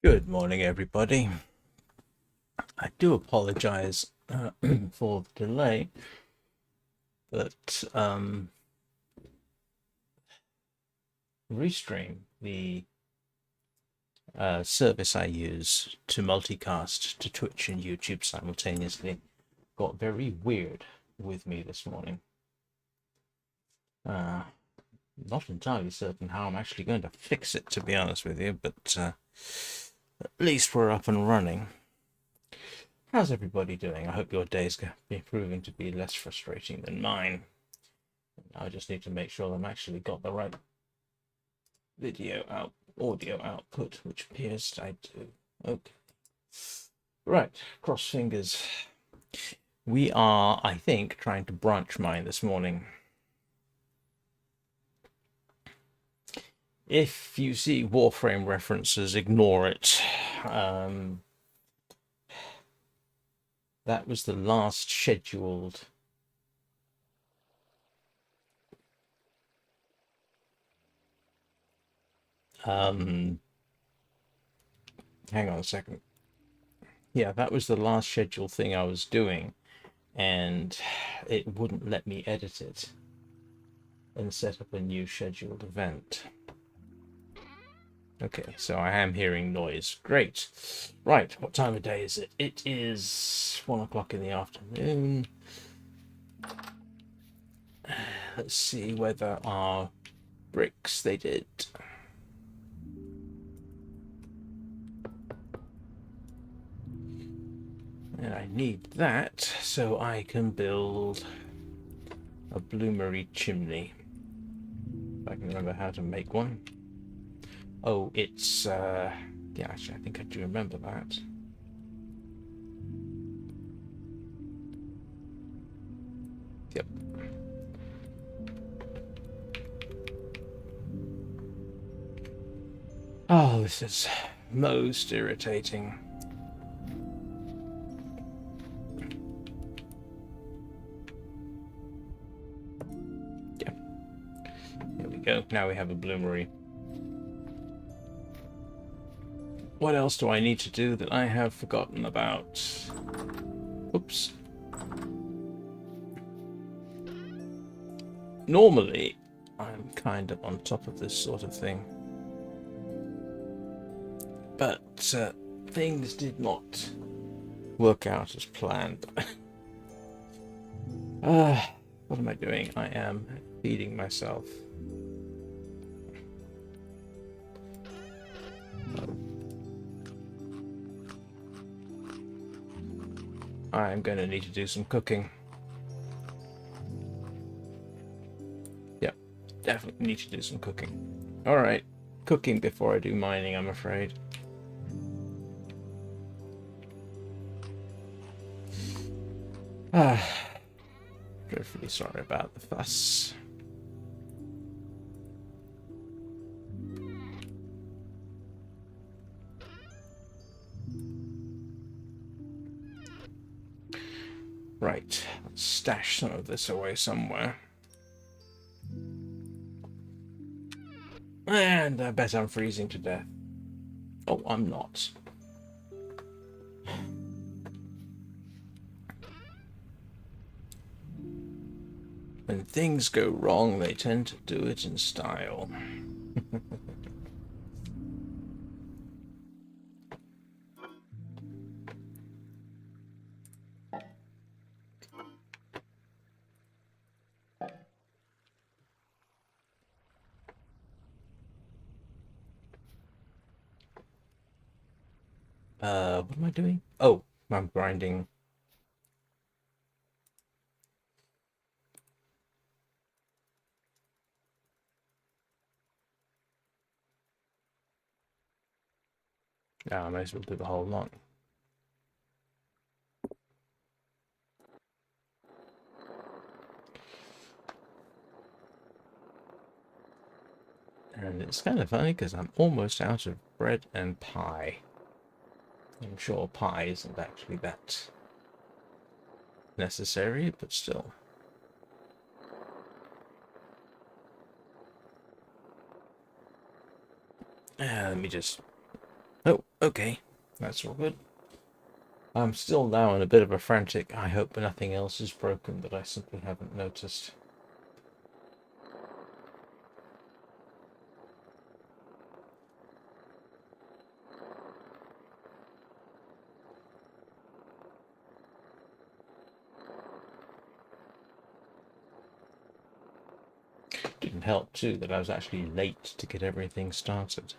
Good morning, everybody. I do apologize for the delay, but Restream, the service I use to multicast to Twitch and YouTube simultaneously, got very weird with me this morning. Not entirely certain how I'm actually going to fix it, to be honest with you, but at least we're up and running. How's everybody doing? I hope your day's proving to be less frustrating than mine. I just need to make sure I'm actually got the right audio output, which appears I do. Okay. Right, cross fingers. We are, I think, trying to branch mine this morning. If you see Warframe references, ignore it. That was the last scheduled hang on a second. Yeah, that was the last scheduled thing I was doing, and it wouldn't let me edit it and set up a new scheduled event. Okay, so I am hearing noise. Great. Right, what time of day is it? It is 1 o'clock in the afternoon. Let's see whether our bricks they did. And I need that so I can build a bloomery chimney. If I can remember how to make one. Oh, it's yeah, actually I think I do remember that. Yep. Oh, this is most irritating. Yeah. Here we go. Now we have a bloomery. What else do I need to do that I have forgotten about? Oops. Normally, I'm kind of on top of this sort of thing. But things did not work out as planned. What am I doing? I am feeding myself. I'm going to need to do some cooking. Yep, definitely need to do some cooking. Alright, cooking before I do mining, I'm afraid. Dreadfully sorry about the fuss. Right, let's stash some of this away somewhere. And I bet I'm freezing to death. Oh, I'm not. When things go wrong, they tend to do it in style. What am I doing? Oh, I'm grinding. Now I may as well do the whole lot. And it's kind of funny because I'm almost out of bread and pie. I'm sure pie isn't actually that necessary, but still. Let me just... Oh, okay. That's all good. I'm still now in a bit of a frantic. I hope nothing else is broken that I simply haven't noticed. Didn't help, too, that I was actually late to get everything started.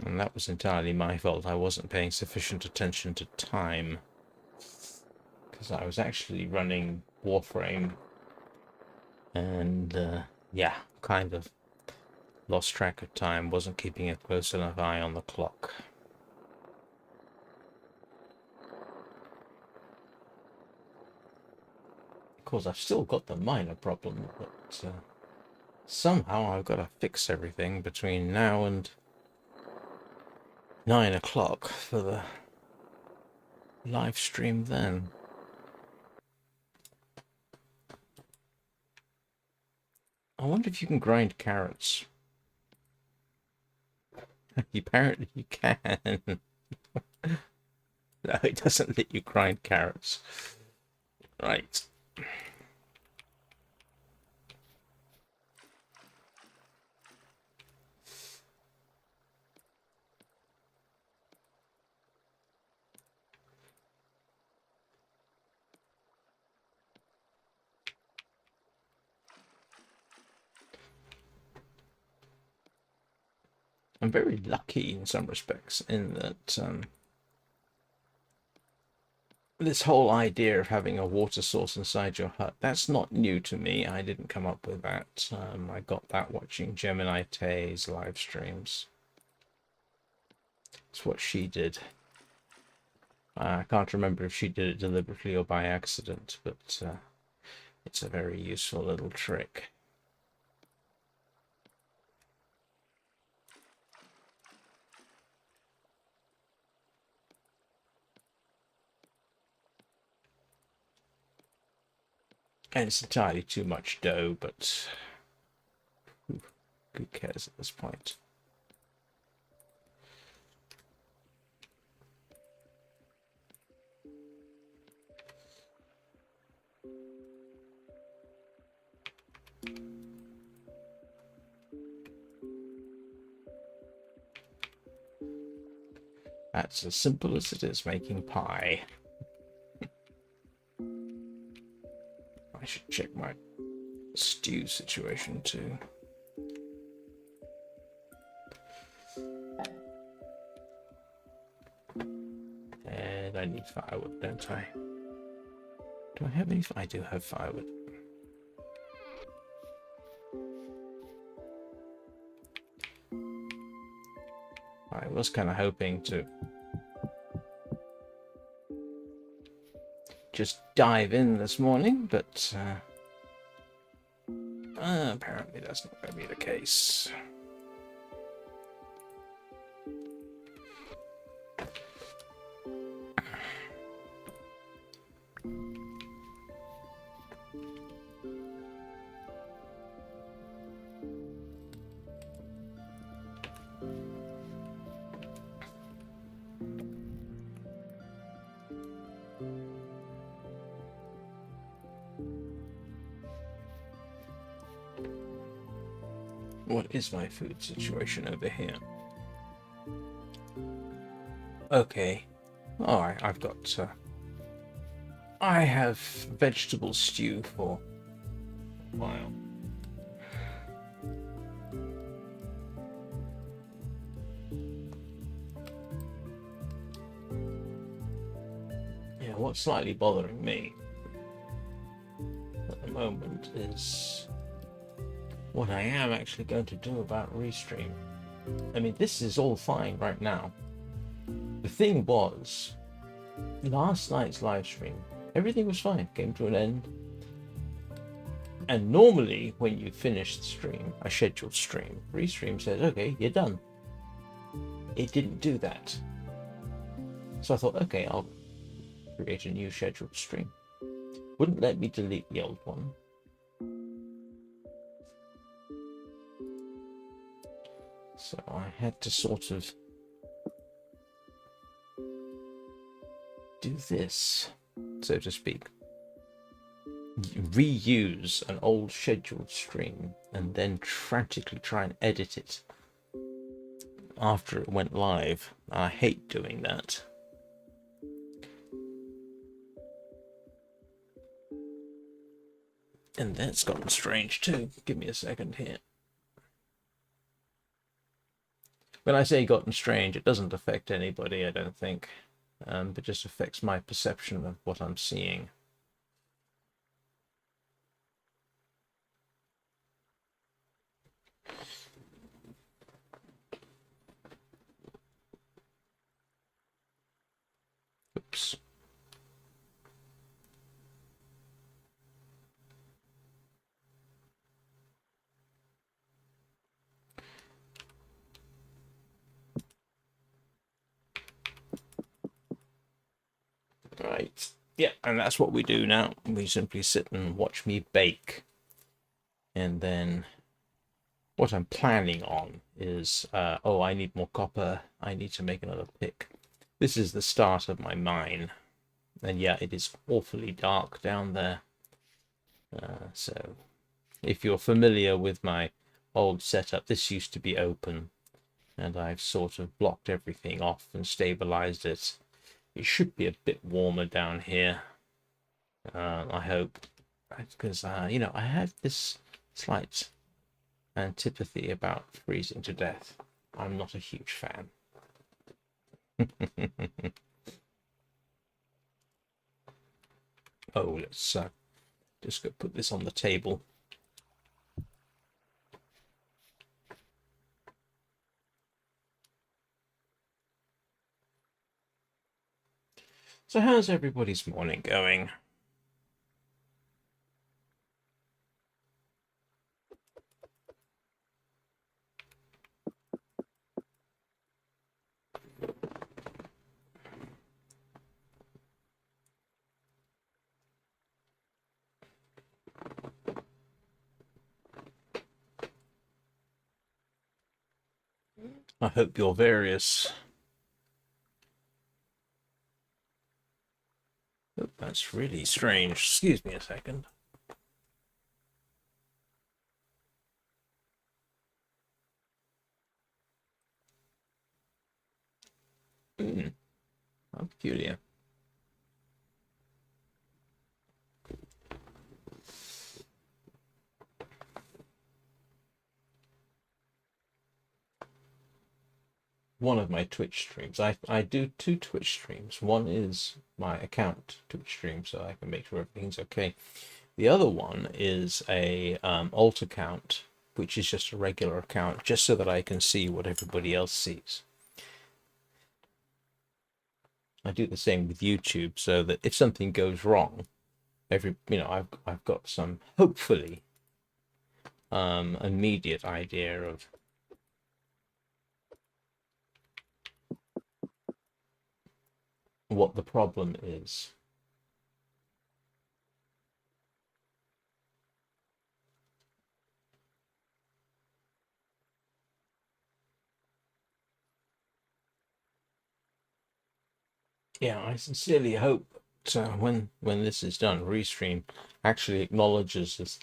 And that was entirely my fault. I wasn't paying sufficient attention to time. Because I was actually running Warframe. And, yeah, kind of lost track of time. Wasn't keeping a close enough eye on the clock. Of course, I've still got the minor problem, but somehow I've got to fix everything between now and 9 o'clock for the live stream then. I wonder if you can grind carrots. Apparently you can. No, it doesn't let you grind carrots. Right. I'm very lucky in some respects in that this whole idea of having a water source inside your hut, that's not new to me. I didn't come up with that. I got that watching Gemini Tay's live streams. It's what she did. I can't remember if she did it deliberately or by accident, but it's a very useful little trick. And it's entirely too much dough, but who cares at this point? That's as simple as it is making pie. I should check my stew situation too. And I need firewood, don't I? Do I have any? I do have firewood. I was kind of hoping to just dive in this morning, but apparently that's not going to be the case. What is my food situation over here? Okay. Alright, I've got... I have vegetable stew for a while. Yeah, what's slightly bothering me at the moment is what I am actually going to do about Restream. I mean, this is all fine right now. The thing was, last night's live stream, everything was fine, came to an end. And normally, when you finish the stream, a scheduled stream, Restream says, okay, you're done. It didn't do that. So I thought, okay, I'll create a new scheduled stream. Wouldn't let me delete the old one. So I had to sort of do this, so to speak. Reuse an old scheduled stream and then frantically try and edit it after it went live. I hate doing that. And that's gotten strange too. Give me a second here. When I say gotten strange, it doesn't affect anybody, I don't think. But just affects my perception of what I'm seeing. Oops. Right. Yeah, and that's what we do now. We simply sit and watch me bake. And then what I'm planning on is, I need more copper. I need to make another pick. This is the start of my mine. And yeah, it is awfully dark down there. So if you're familiar with my old setup, this used to be open. And I've sort of blocked everything off and stabilized it. It should be a bit warmer down here, I hope, because, you know, I have this slight antipathy about freezing to death. I'm not a huge fan. Oh, let's just go put this on the table. So how's everybody's morning going? I hope your various... Oh, that's really strange. Excuse me a second. How peculiar. One of my Twitch streams. I do two Twitch streams. One is my account Twitch stream, so I can make sure everything's okay. The other one is a alt account, which is just a regular account, just so that I can see what everybody else sees. I do the same with YouTube, so that if something goes wrong, I've got some, hopefully, immediate idea of what the problem is. Yeah, I sincerely hope that when this is done, Restream actually acknowledges this,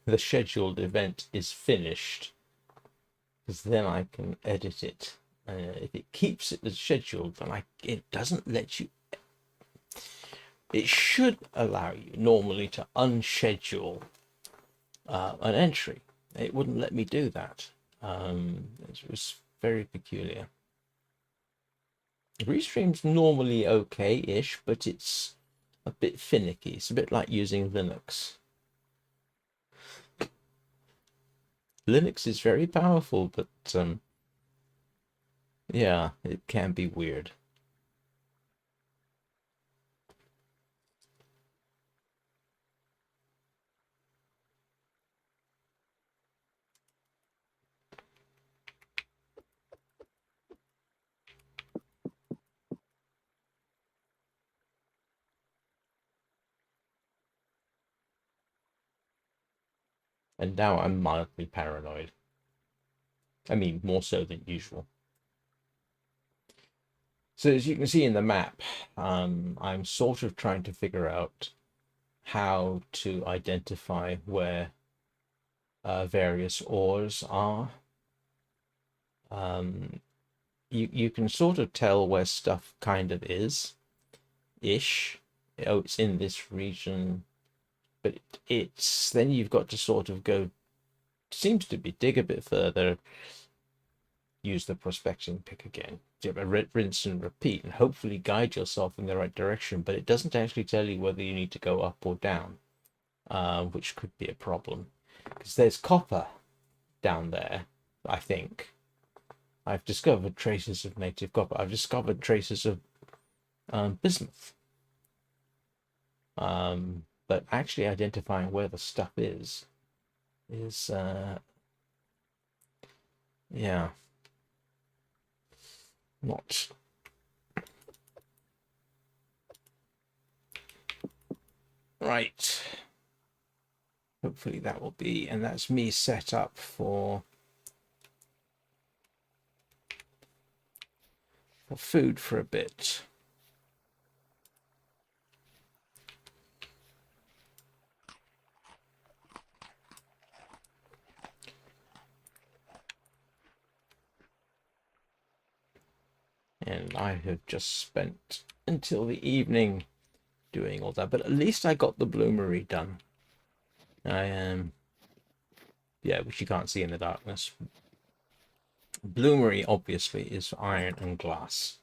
the scheduled event is finished, because then I can edit it. If it keeps it as scheduled, then it doesn't let you. It should allow you normally to unschedule an entry. It wouldn't let me do that. It was very peculiar. Restream's normally okay-ish, but it's a bit finicky. It's a bit like using Linux. Linux is very powerful, but yeah, it can be weird. And now I'm mildly paranoid. I mean, more so than usual. So as you can see in the map, I'm sort of trying to figure out how to identify where various ores are. You can sort of tell where stuff kind of is-ish. Oh, it's in this region, but it's then you've got to sort of go, seems to be dig a bit further, use the prospecting pick again, rinse and repeat, and hopefully guide yourself in the right direction. But it doesn't actually tell you whether you need to go up or down, which could be a problem, because there's copper down there. I think I've discovered traces of native copper. I've discovered traces of bismuth. But actually identifying where the stuff is yeah, not right. Hopefully that will be, and that's me set up for food for a bit. And I have just spent until the evening doing all that, but at least I got the bloomery done. I am, yeah, which you can't see in the darkness. Bloomery obviously is iron and glass.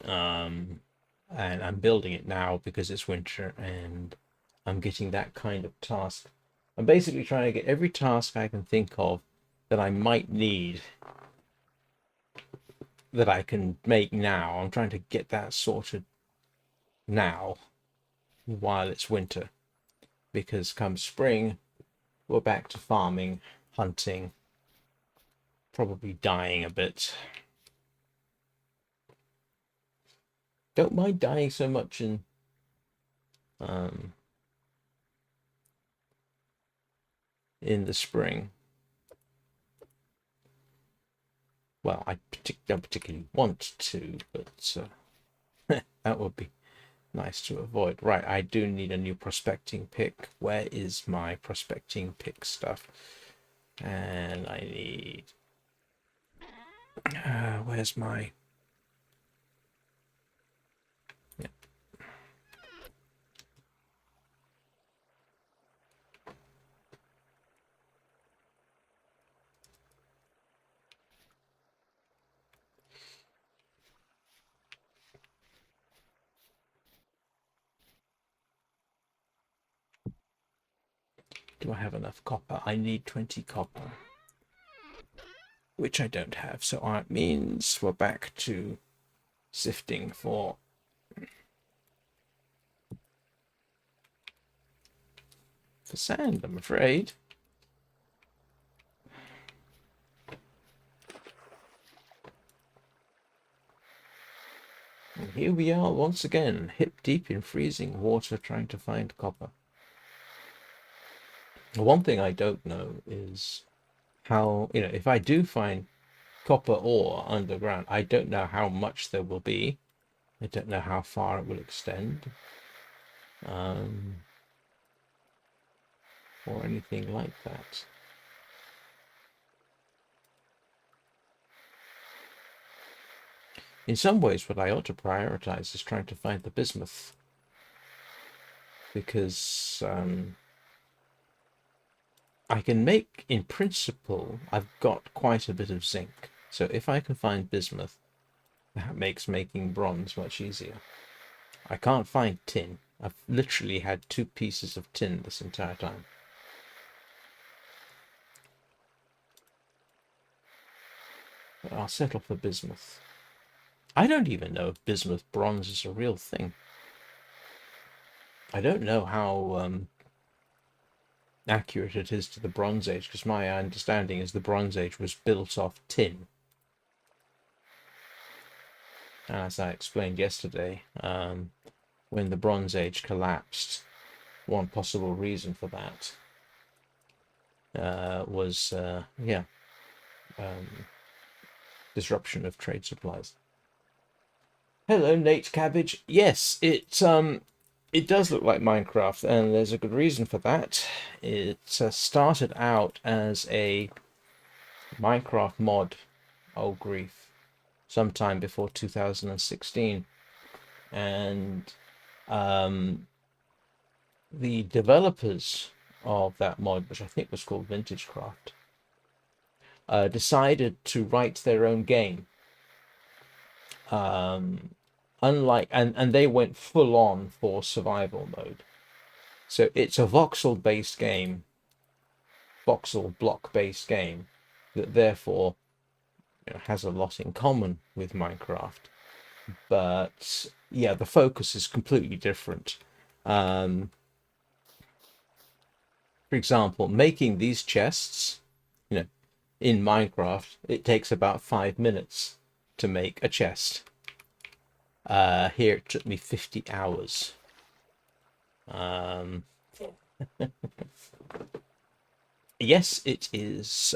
And I'm building it now because it's winter and I'm getting that kind of task. I'm basically trying to get every task I can think of that I might need that I can make now. I'm trying to get that sorted now while it's winter, because come spring we're back to farming, hunting, probably dying a bit. Don't mind dying so much in the spring. Well, I don't particularly want to, but that would be nice to avoid. Right, I do need a new prospecting pick. Where is my prospecting pick stuff? And I need... where's my... Yeah. Do I have enough copper? I need 20 copper, which I don't have. So it means we're back to sifting for sand, I'm afraid. And here we are once again, hip deep in freezing water, trying to find copper. One thing I don't know is how, if I do find copper ore underground, I don't know how much there will be. I don't know how far it will extend, or anything like that. In some ways, what I ought to prioritize is trying to find the bismuth, because I can make, in principle, I've got quite a bit of zinc. So if I can find bismuth, that makes making bronze much easier. I can't find tin. I've literally had 2 pieces of tin this entire time. But I'll settle for bismuth. I don't even know if bismuth bronze is a real thing. I don't know how accurate it is to the Bronze Age, because my understanding is the Bronze Age was built off tin. As I explained yesterday, when the Bronze Age collapsed, one possible reason for that was disruption of trade supplies. Hello, Nate Cabbage. Yes, it does look like Minecraft, and there's a good reason for that. It started out as a Minecraft mod, oh grief, sometime before 2016, and the developers of that mod, which I think was called VintageCraft, decided to write their own game. Unlike and they went full on for survival mode. So it's a voxel based game, voxel block based game, that therefore has a lot in common with Minecraft. But yeah, the focus is completely different. For example, making these chests, in Minecraft, it takes about 5 minutes to make a chest. Here it took me 50 hours. Yes, it is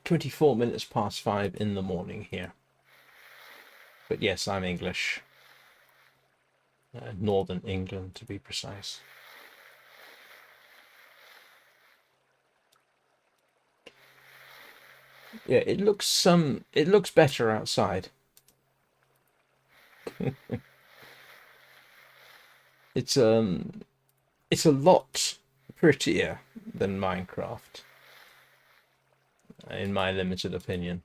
24 minutes past 5 in the morning here. But yes, I'm English. Northern England, to be precise. Yeah, it looks better outside. It's a lot prettier than Minecraft, in my limited opinion.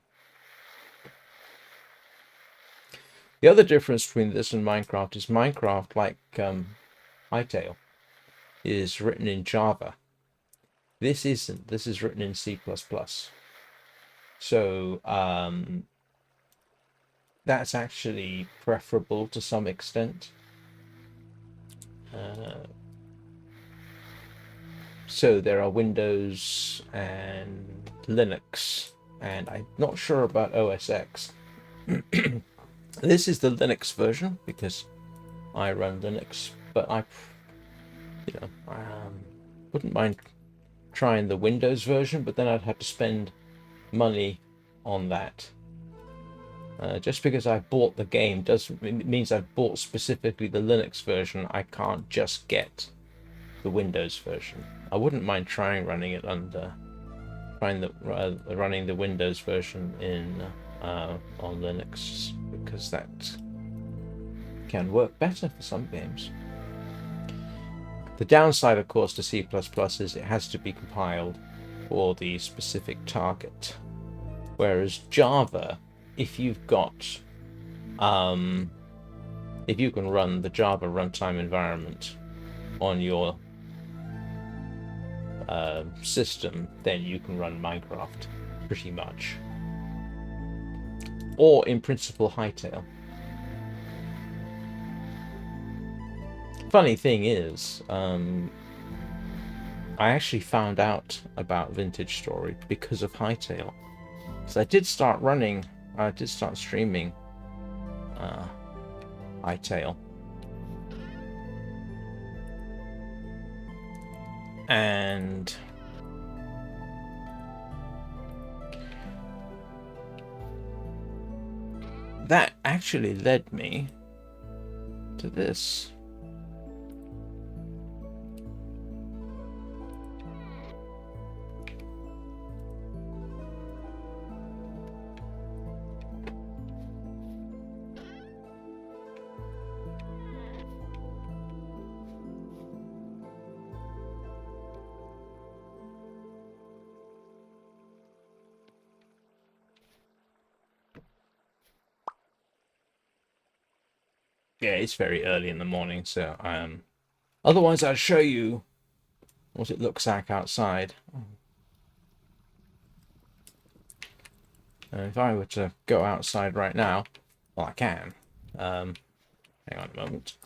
The other difference between this and Minecraft is Minecraft, like Hytale, is written in Java. This isn't. This is written in C++. So that's actually preferable to some extent. So there are Windows and Linux, and I'm not sure about OS X. This is the Linux version because I run Linux, but wouldn't mind trying the Windows version, but then I'd have to spend money on that. Just because I bought the game doesn't means I've bought specifically the Linux version. I can't just get the Windows version. I wouldn't mind running the Windows version in on Linux, because that can work better for some games. The downside, of course, to C++ is it has to be compiled for the specific target, whereas Java, if you've got if you can run the Java runtime environment on your system, then you can run Minecraft pretty much, or in principle Hightail. Funny thing is, I actually found out about Vintage Story because of Hightail. So I did start streaming Hightail. And that actually led me to this. Yeah, it's very early in the morning, so otherwise I'll show you what it looks like outside. If I were to go outside right now, well, I can. Hang on a moment.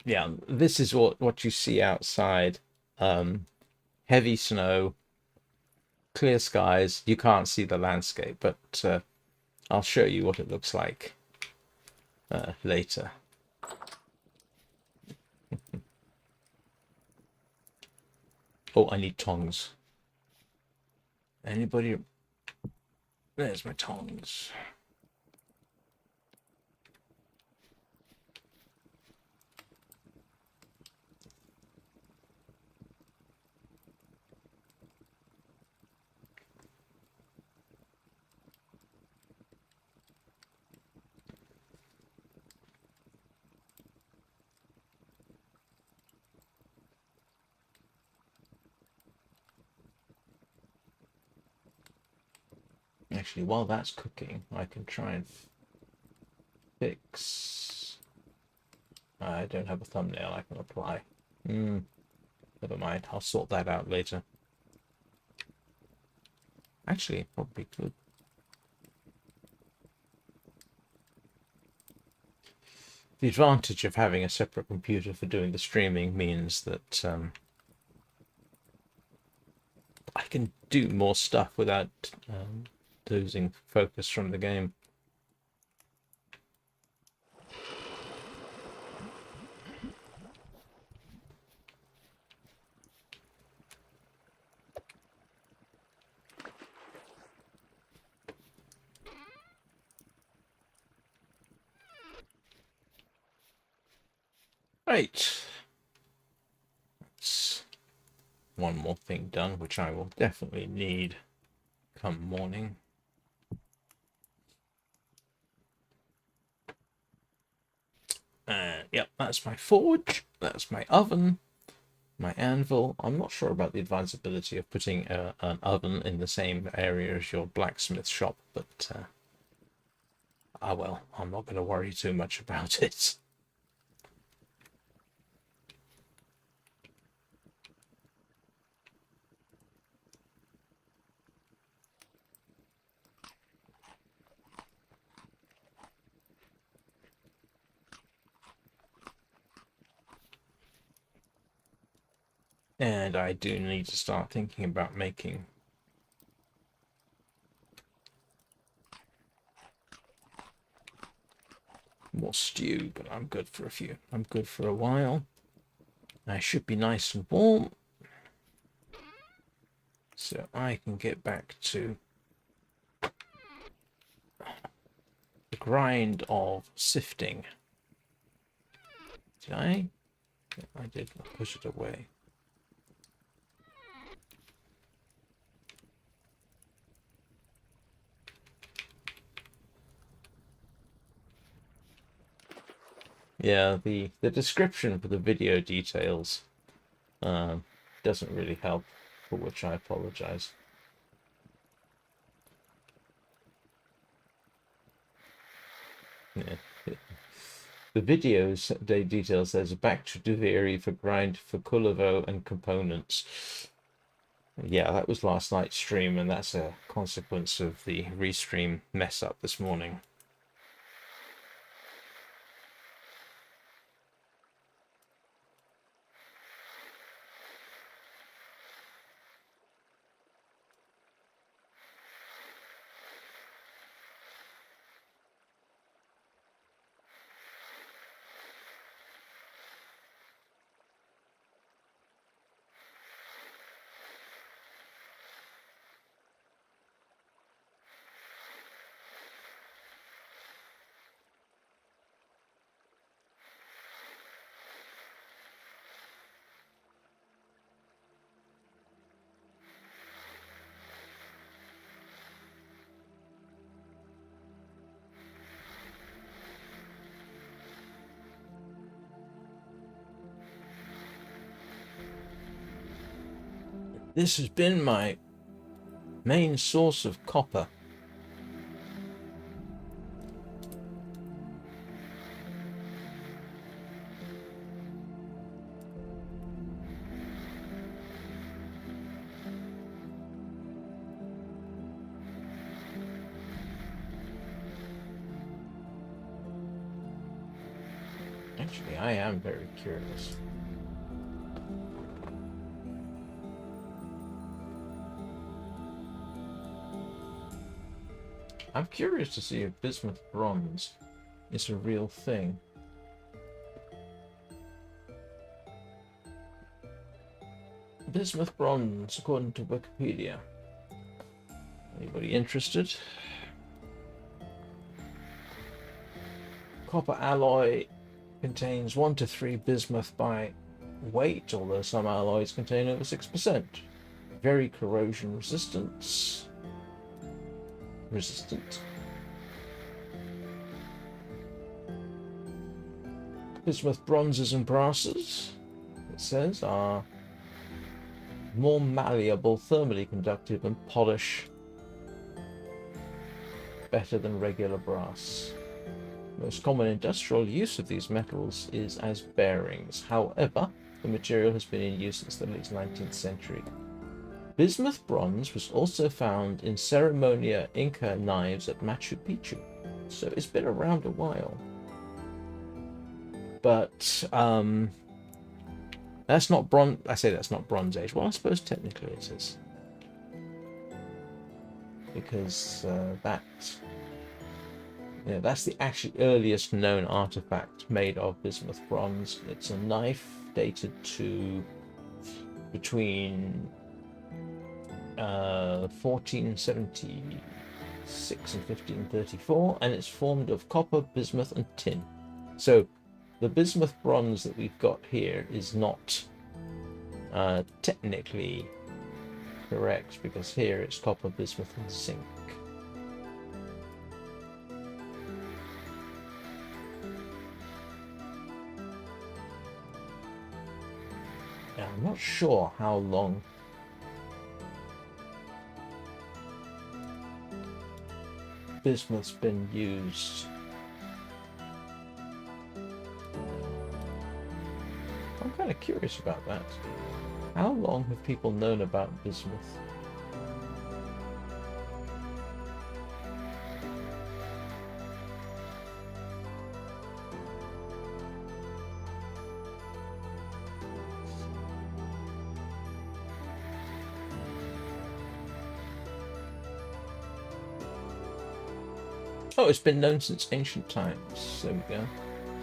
Yeah, this is what you see outside. Heavy snow, clear skies. You can't see the landscape, but I'll show you what it looks like later. Oh, I need tongs. Anybody? There's my tongs. Actually, while that's cooking, I can try and fix. I don't have a thumbnail I can apply. Never mind, I'll sort that out later. Actually, probably could. The advantage of having a separate computer for doing the streaming means that I can do more stuff without losing focus from the game. Right. That's one more thing done, which I will definitely need come morning. Yep, that's my forge, that's my oven, my anvil. I'm not sure about the advisability of putting an oven in the same area as your blacksmith shop, but well, I'm not going to worry too much about it. And I do need to start thinking about making more stew, but I'm good for I'm good for a while. I should be nice and warm, so I can get back to the grind of sifting. Did I? Yeah, I did push it away. Yeah, the description for the video details doesn't really help, for which I apologize. Yeah. The videos detail says back to Duviri for grind for Kulavo and components. Yeah, that was last night's stream, and that's a consequence of the restream mess up this morning. This has been my main source of copper. Actually, I am very curious. I'm curious to see if bismuth bronze is a real thing. Bismuth bronze, according to Wikipedia. Anybody interested? Copper alloy contains 1 to 3 bismuth by weight, although some alloys contain over 6%. Very corrosion resistant. Bismuth bronzes and brasses, it says, are more malleable, thermally conductive, and polish better than regular brass. Most common industrial use of these metals is as bearings. However, the material has been in use since the late 19th century. Bismuth bronze was also found in Ceremonia Inca knives at Machu Picchu, so it's been around a while. But that's not bronze. I say that's not Bronze Age. Well, I suppose technically it is, because that's the actually earliest known artifact made of bismuth bronze. It's a knife dated to between 1476 and 1534, and it's formed of copper, bismuth, and tin. So the bismuth bronze that we've got here is not technically correct, because here it's copper, bismuth, and zinc. Now, I'm not sure how long bismuth's been used. I'm kind of curious about that. How long have people known about bismuth? Oh, it's been known since ancient times. There we go.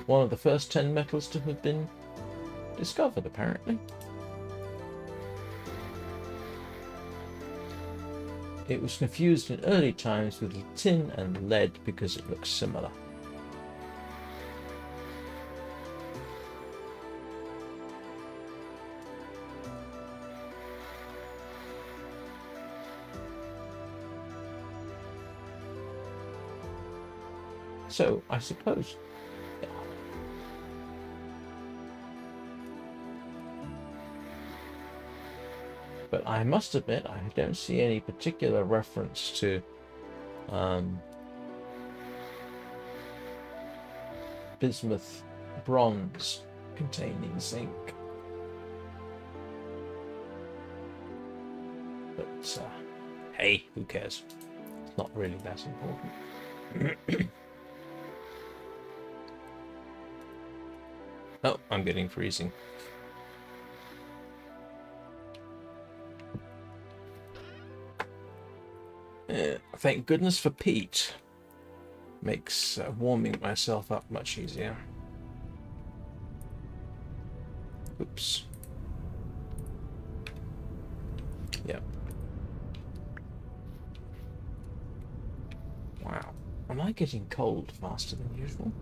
One of the first 10 metals to have been discovered, apparently. It was confused in early times with tin and lead because it looks similar. So, I suppose... But I must admit, I don't see any particular reference to bismuth bronze containing zinc. But, hey, who cares? It's not really that important. Oh, I'm getting freezing. Thank goodness for peat. Makes warming myself up much easier. Oops. Yep. Wow. Am I getting cold faster than usual?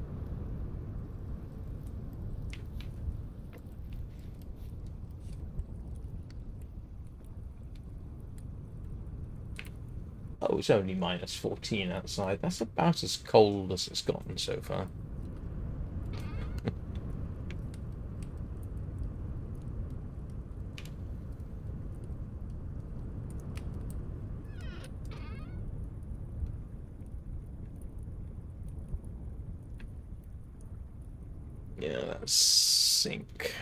Oh, it's only minus 14 outside. That's about as cold as it's gotten so far. Yeah, that's zinc.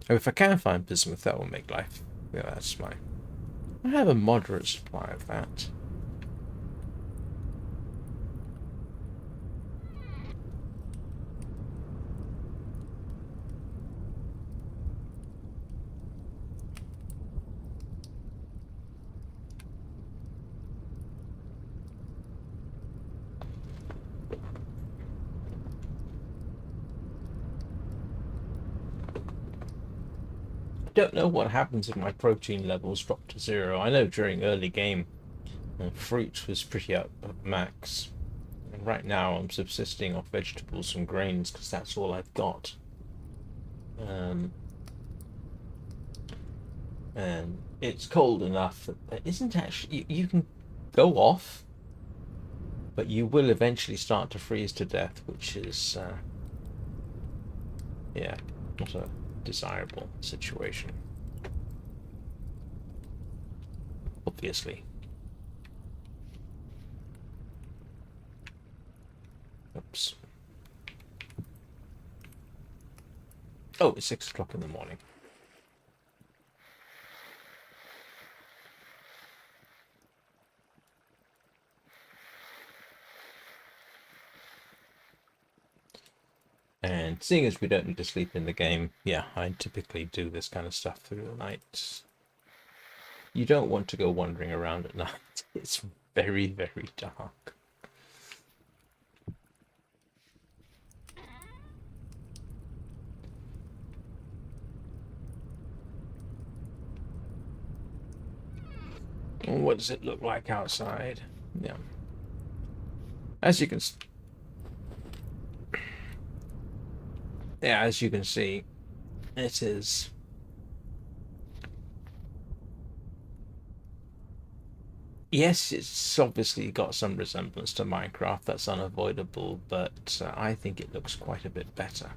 Oh, if I can find bismuth, that will make life. Yeah, that's fine. I have a moderate supply of that. I don't know what happens if my protein levels drop to 0. I know during early game, fruit was pretty up at max. And right now I'm subsisting off vegetables and grains because that's all I've got. And it's cold enough that there isn't actually... You can go off, but you will eventually start to freeze to death, which is, yeah, not a desirable situation. Obviously. Oops. Oh, it's 6 o'clock in the morning. And seeing as we don't need to sleep in the game, yeah, I typically do this kind of stuff through the night. You don't want to go wandering around at night. It's very, very dark. What does it look like outside? Yeah. As you can... Yeah, as you can see, it is... Yes, it's obviously got some resemblance to Minecraft, that's unavoidable, but I think it looks quite a bit better.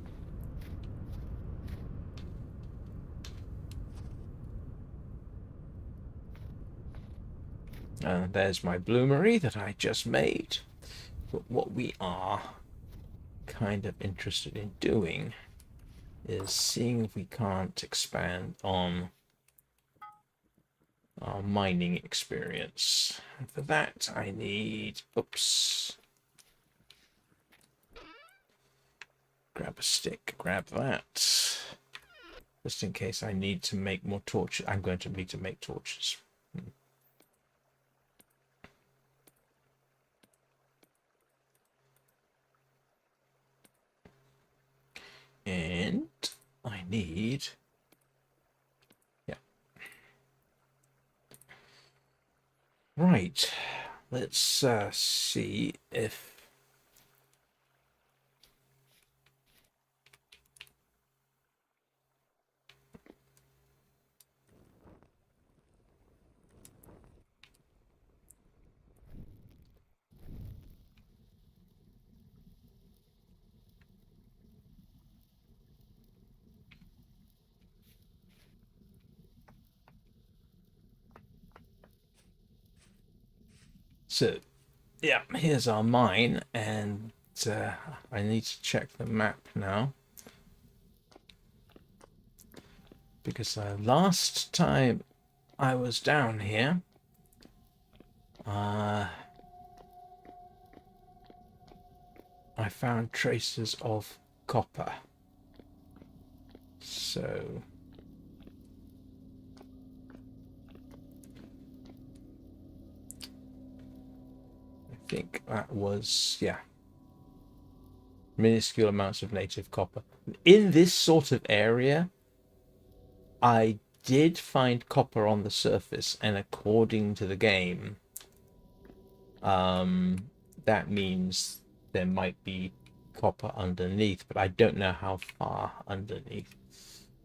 There's my bloomery that I just made. But what we are kind of interested in doing is seeing if we can't expand on our mining experience. And for that, I need... Oops. Grab a stick, grab that. Just in case I need to make more torches. I'm going to need to make torches. need... Yeah. Right. Let's see if... So, yeah, here's our mine, and I need to check the map now. Because last time I was down here, I found traces of copper. So... I think that was, yeah, minuscule amounts of native copper. In this sort of area, I did find copper on the surface, and according to the game, that means there might be copper underneath, but I don't know how far underneath.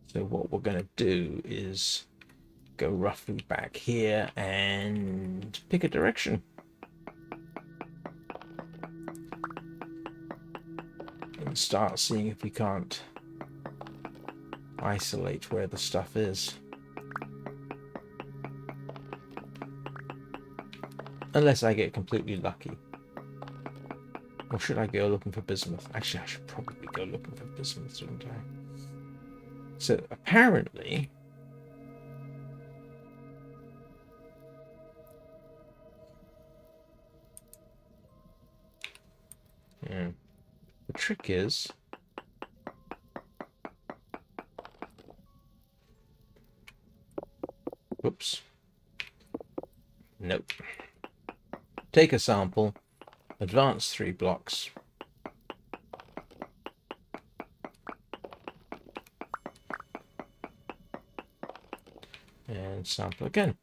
So what we're going to do is go roughly back here and pick a direction. And start seeing if we can't isolate where the stuff is. Unless I get completely lucky. Or should I go looking for bismuth? Actually, I should probably go looking for bismuth, shouldn't I? So apparently... Yeah. The trick is... Whoops. Nope. Take a sample, advance 3 blocks. And sample again.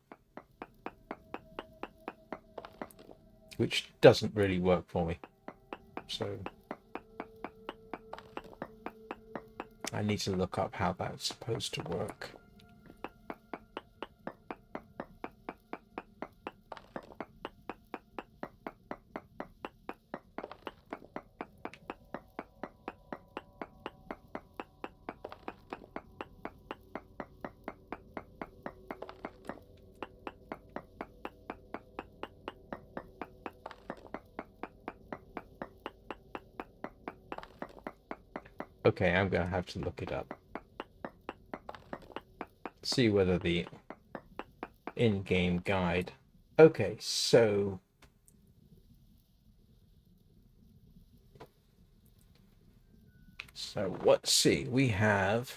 Which doesn't really work for me. So I need to look up how that's supposed to work. Okay, I'm going to have to look it up. See whether the in-game guide... Okay, so... So let's see, we have...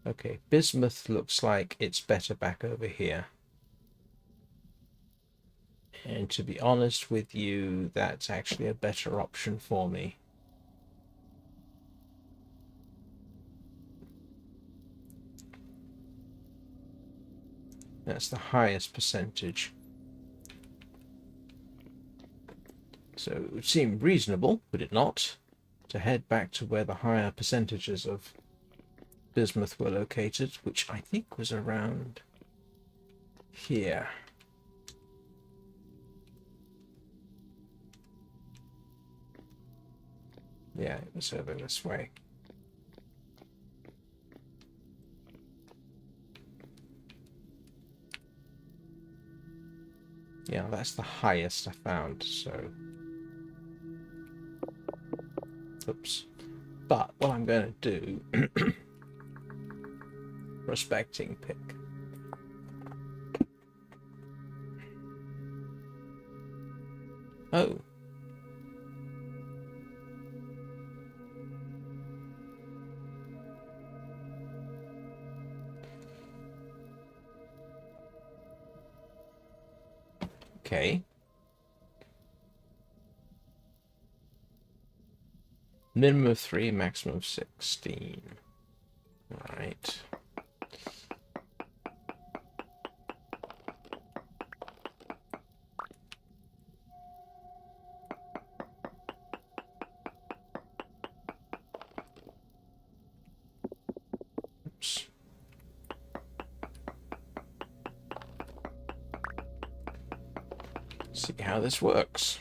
Okay, bismuth looks like it's better back over here. And to be honest with you, that's actually a better option for me. That's the highest percentage. So it would seem reasonable, would it not, to head back to where the higher percentages of bismuth were located, which I think was around here. Yeah, it was over this way. Yeah, that's the highest I found, so... Oops. But what I'm going to do... Prospecting pick. Oh. Okay. Minimum of 3, maximum of 16. Right. Oops. See how this works.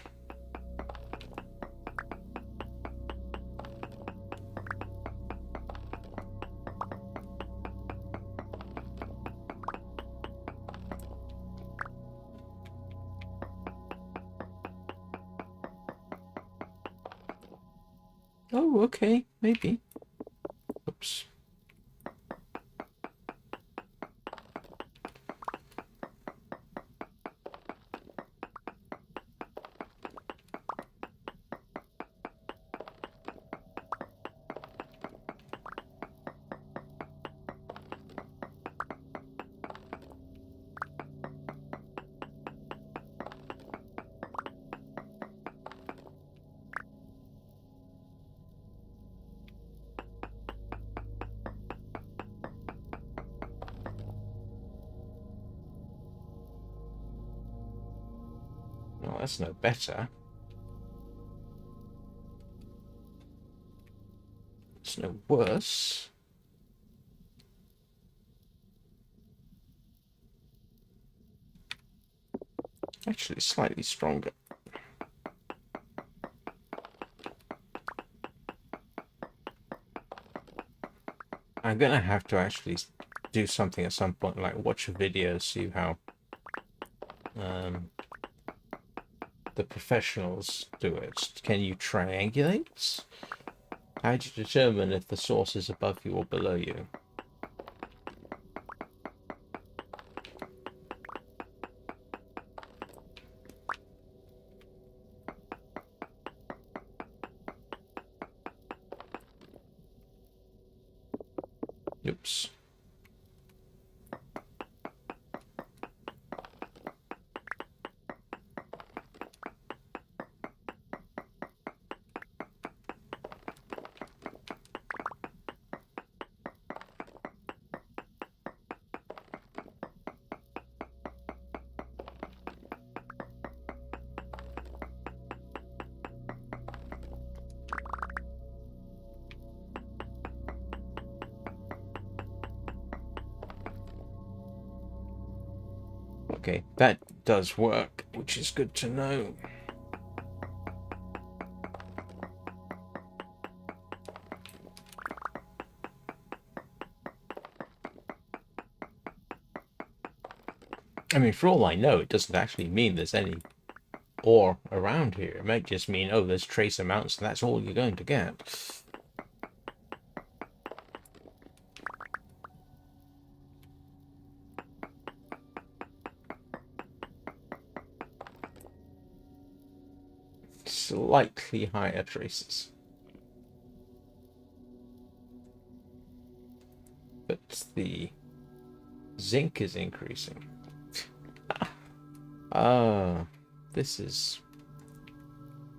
Oh, okay, maybe. Oops. Well, that's no better. It's no worse. Actually, slightly stronger. I'm gonna have to actually do something at some point, like watch a video, see how the professionals do it. Can you triangulate? How do you determine if the source is above you or below you? Oops. Okay, that does work, which is good to know. I mean, for all I know, it doesn't actually mean there's any ore around here. It might just mean, oh, there's trace amounts, and that's all you're going to get. Slightly higher traces. But the zinc is increasing. Ah, this is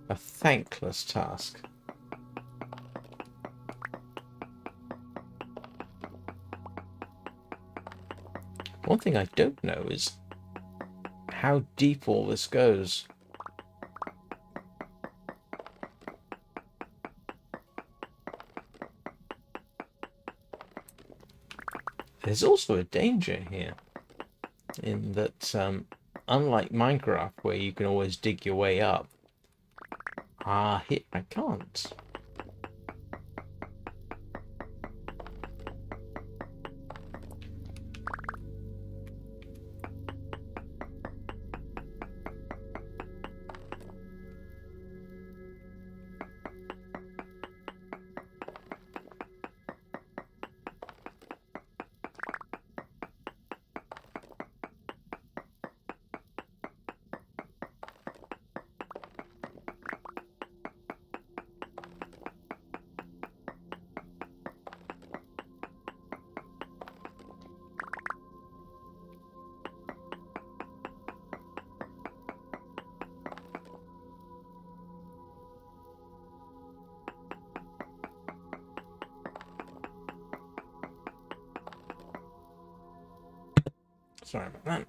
a thankless task. One thing I don't know is how deep all this goes. There's also a danger here, in that, unlike Minecraft, where you can always dig your way up, here I can't. Sorry about that.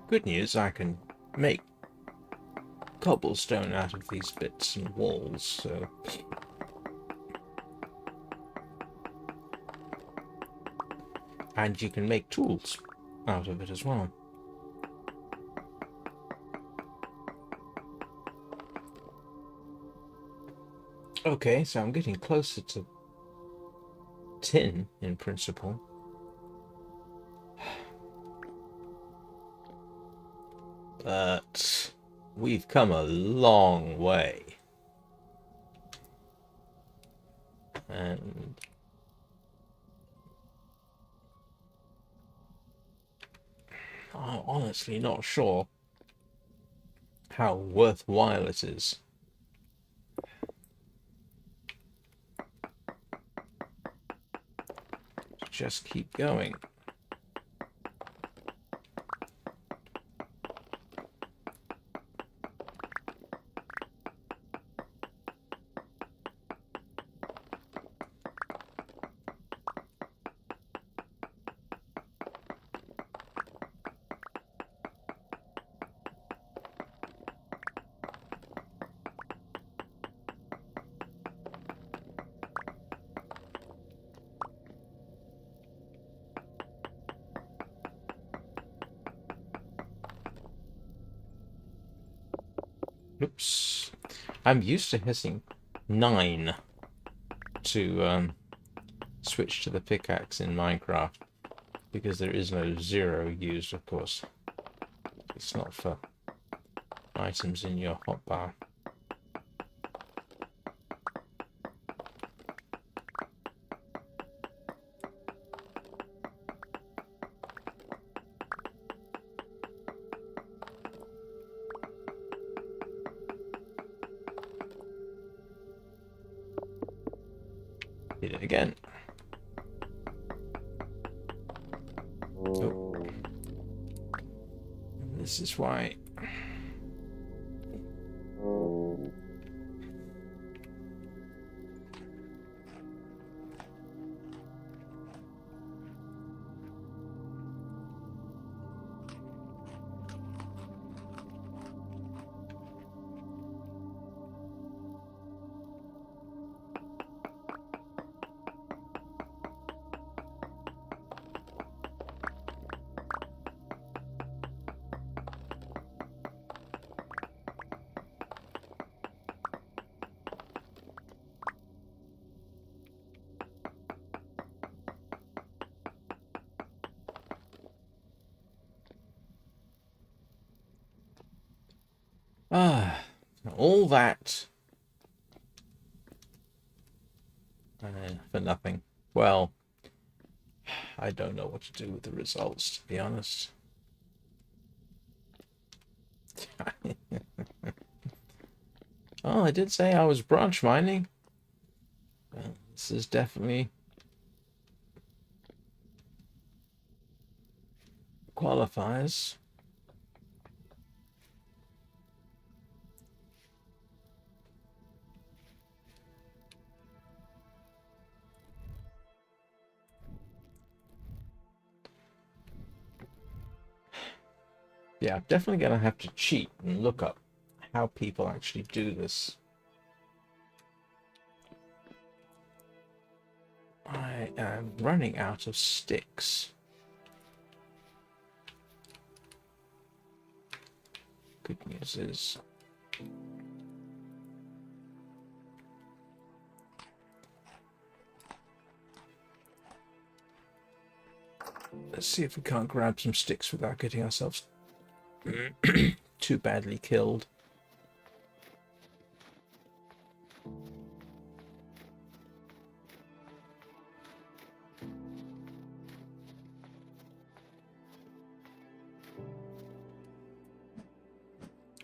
Good news, I can make cobblestone out of these bits and walls, so... And you can make tools out of it as well. Okay, so I'm getting closer to tin, in principle. But we've come a long way. And I'm honestly not sure how worthwhile it is. To just keep going. Oops. I'm used to hitting 9 to switch to the pickaxe in Minecraft, because there is no 0 used, of course. It's not for items in your hotbar. Did it again. Oh. This is why. All that for nothing. Well, I don't know what to do with the results, to be honest. Oh, I did say I was branch mining. Well, this is definitely qualifies. Yeah, I'm definitely gonna have to cheat and look up how people actually do this. I am running out of sticks. Good news is let's see if we can't grab some sticks without getting ourselves too badly killed.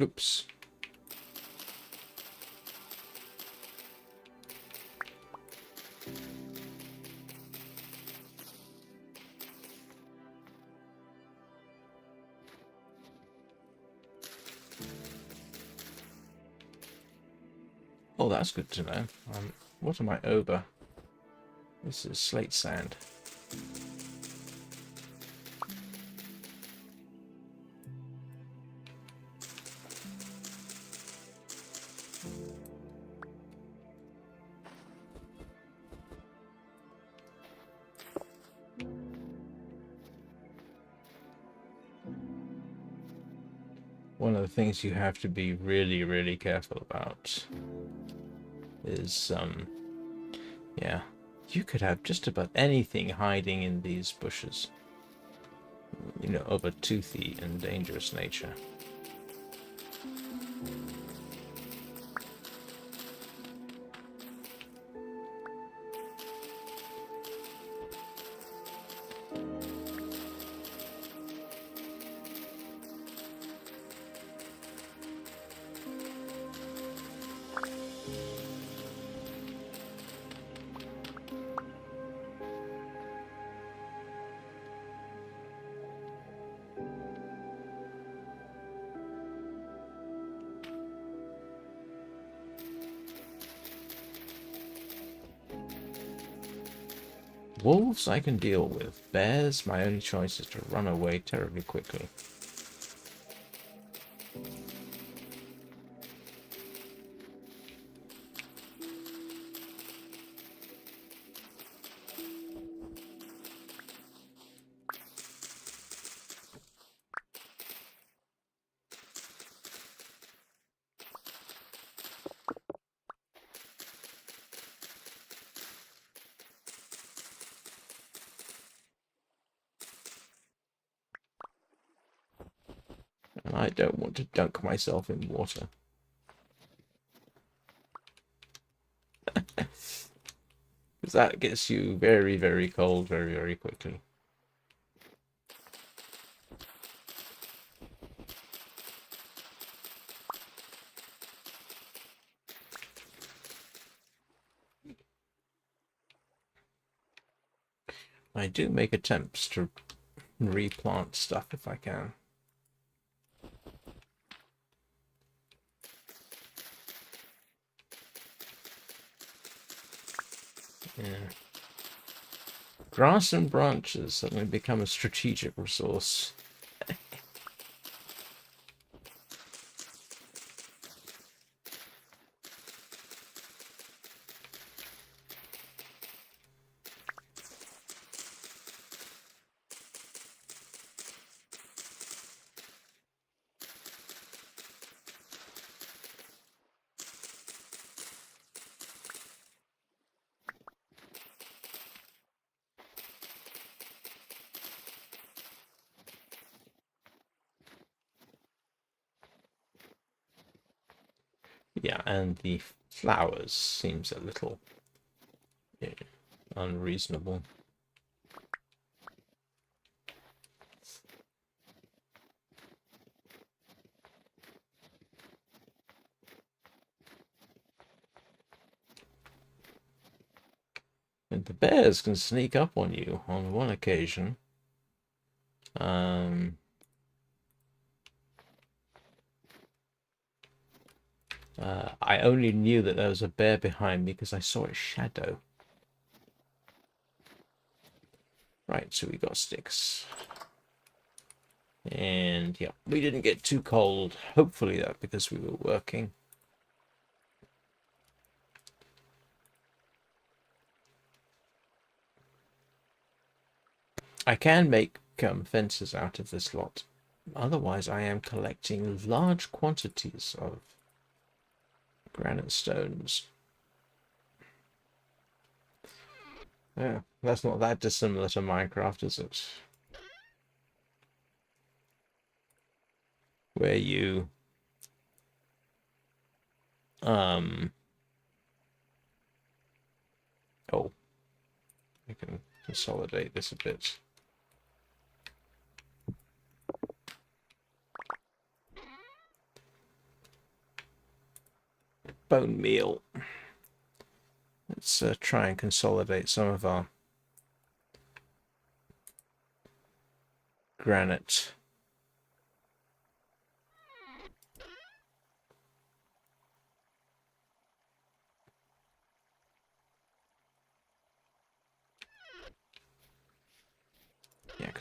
Oops. Oh, that's good to know. What am I over? This is slate sand. One of the things you have to be really, really careful about is, yeah, you could have just about anything hiding in these bushes, you know, of a toothy and dangerous nature. Wolves I can deal with. Bears, my only choice is to run away terribly quickly. And I don't want to dunk myself in water. Because that gets you very, very cold very, very quickly. I do make attempts to replant stuff if I can. Yeah. Grass and branches suddenly become a strategic resource. Yeah, and the flowers seems a little unreasonable. And the bears can sneak up on you on one occasion. I only knew that there was a bear behind me because I saw its shadow. Right, so we got sticks. And yeah, we didn't get too cold. Hopefully that because we were working. I can make fences out of this lot. Otherwise, I am collecting large quantities of granite stones. Yeah, that's not that dissimilar to Minecraft, is it? Where you oh, I can consolidate this a bit. Bone meal. Let's try and consolidate some of our granite.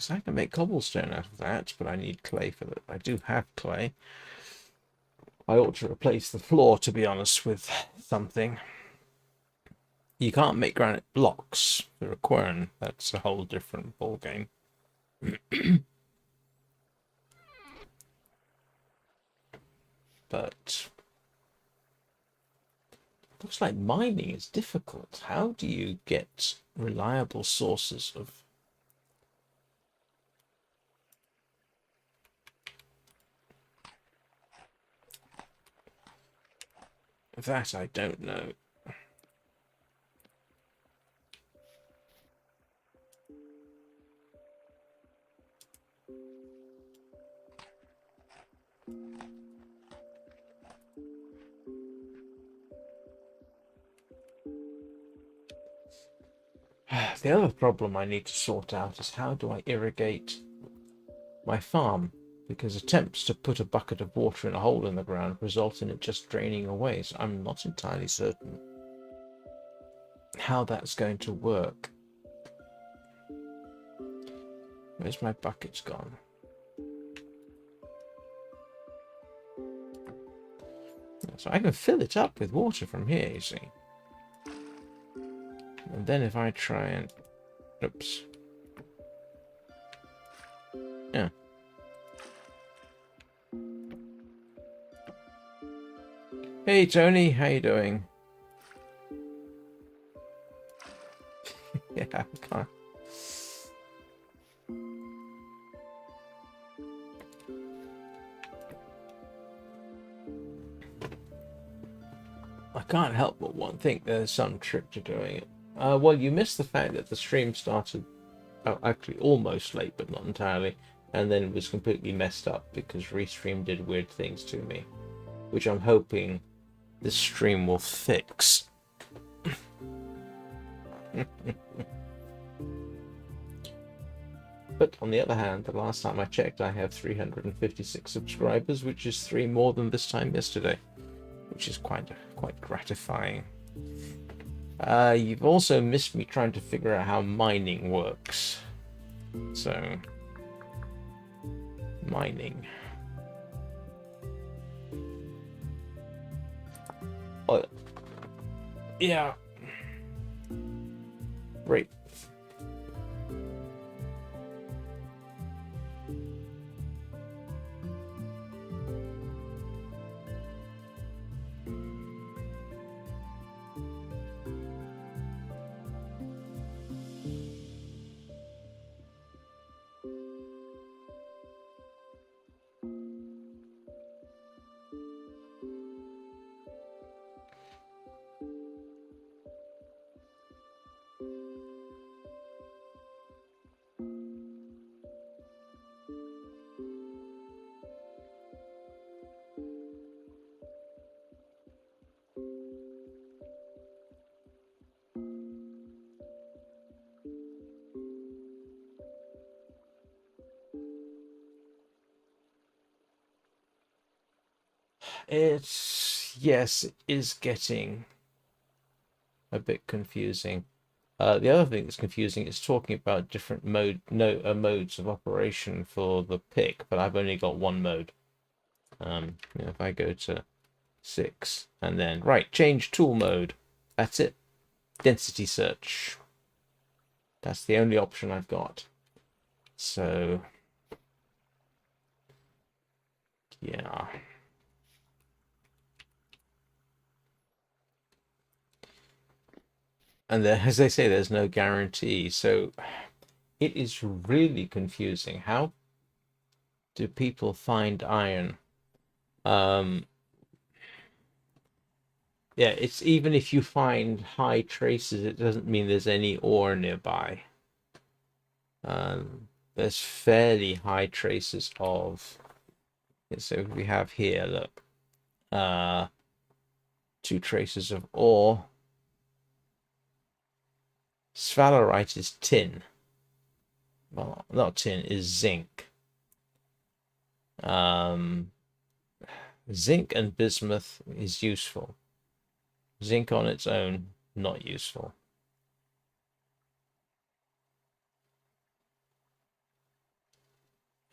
Because I can make cobblestone out of that, but I need clay for that. I do have clay. I ought to replace the floor, to be honest, with something. You can't make granite blocks for a quern. That's a whole different ballgame. But looks like mining is difficult. How do you get reliable sources of... That I don't know. The other problem I need to sort out is how do I irrigate my farm? Because attempts to put a bucket of water in a hole in the ground result in it just draining away. So I'm not entirely certain how that's going to work. Where's my buckets gone? So I can fill it up with water from here, you see. And then if I try and... Oops. Yeah. Hey Tony, how you doing? Yeah, I can't. I can't help but think there's some trick to doing it. Well, you missed the fact that the stream started actually almost late, but not entirely, and then it was completely messed up because Restream did weird things to me, which I'm hoping this stream will fix. But on the other hand, the last time I checked, I have 356 subscribers, which is 3 more than this time yesterday, which is quite gratifying. You've also missed me trying to figure out how mining works. So, mining. Oh, yeah. Right. Yes, it is getting a bit confusing. The other thing that's confusing is talking about different modes of operation for the pick, but I've only got one mode. If I go to 6 and then change tool mode, that's it. Density search. That's the only option I've got. So yeah. And there, as they say, there's no guarantee. So it is really confusing. How do people find iron? Yeah, it's even if you find high traces, it doesn't mean there's any ore nearby. There's fairly high traces of... So we have here, look, 2 traces of ore. Sphalerite is tin. Well, not tin, is zinc. Zinc and bismuth is useful. Zinc on its own, not useful.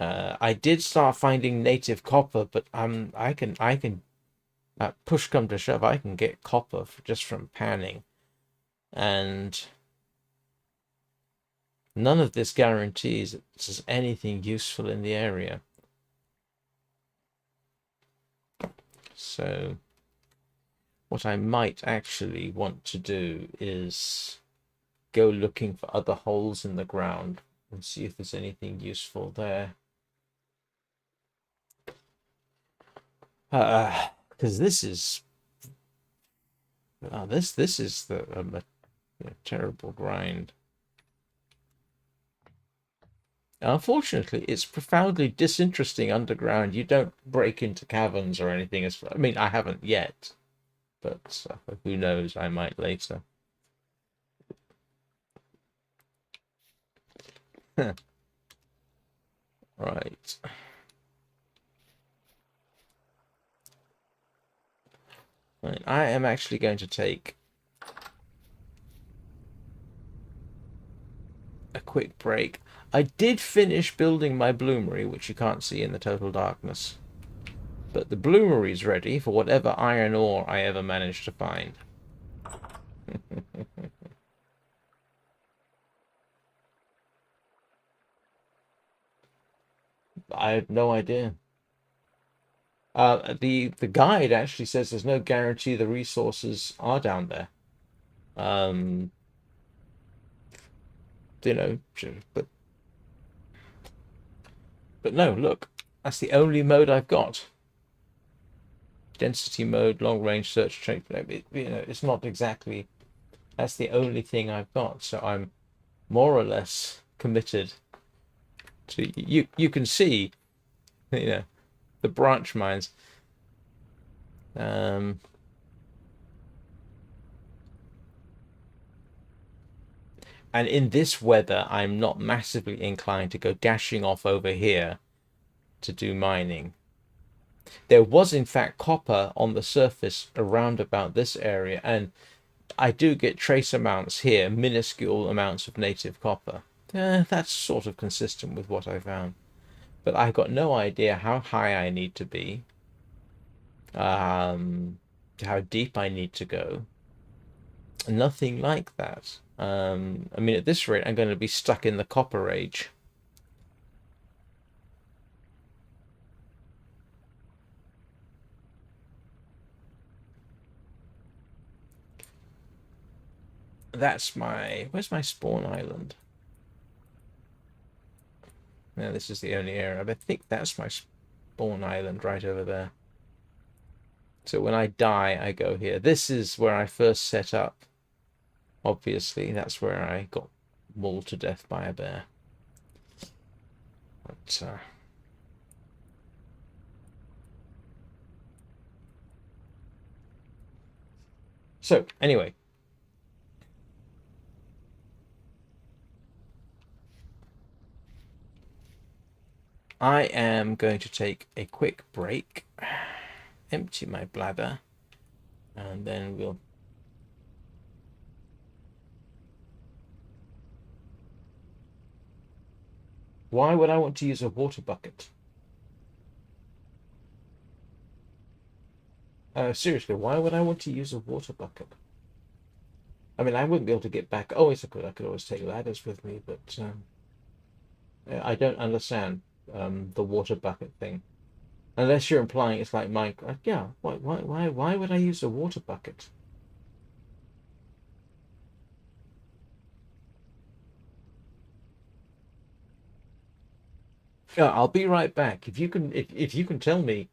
I did start finding native copper, but I can push come to shove, I can get copper just from panning, and none of this guarantees that there's anything useful in the area. So what I might actually want to do is go looking for other holes in the ground and see if there's anything useful there. Because this is this is a terrible grind. Unfortunately, it's profoundly disinteresting underground. You don't break into caverns or anything. I mean, I haven't yet, but who knows? I might later. Right. Right. I am actually going to take a quick break. I did finish building my bloomery, which you can't see in the total darkness. But the bloomery is ready for whatever iron ore I ever manage to find. I have no idea. The guide actually says there's no guarantee the resources are down there. You know, but no, look, that's the only mode I've got. Density mode, long range search, you know, it's not exactly. That's the only thing I've got, so I'm more or less committed to you. You can see, you know, the branch mines. And in this weather, I'm not massively inclined to go dashing off over here to do mining. There was, in fact, copper on the surface around about this area, and I do get trace amounts here, minuscule amounts of native copper. That's sort of consistent with what I found. But I've got no idea how high I need to be, how deep I need to go. Nothing like that. I mean, at this rate, I'm going to be stuck in the Copper Age. That's where's my spawn island? No, this is the only area. I think that's my spawn island right over there. So when I die, I go here. This is where I first set up. Obviously, that's where I got mauled to death by a bear. But, so, anyway. I am going to take a quick break, empty my bladder, and then we'll... Why would I want to use a water bucket? Seriously, why would I want to use a water bucket? I mean, I wouldn't be able to get back. Oh, yes, I could always take ladders with me, but I don't understand the water bucket thing. Unless you're implying it's like Minecraft. Yeah, why would I use a water bucket? Yeah, I'll be right back. If you can tell me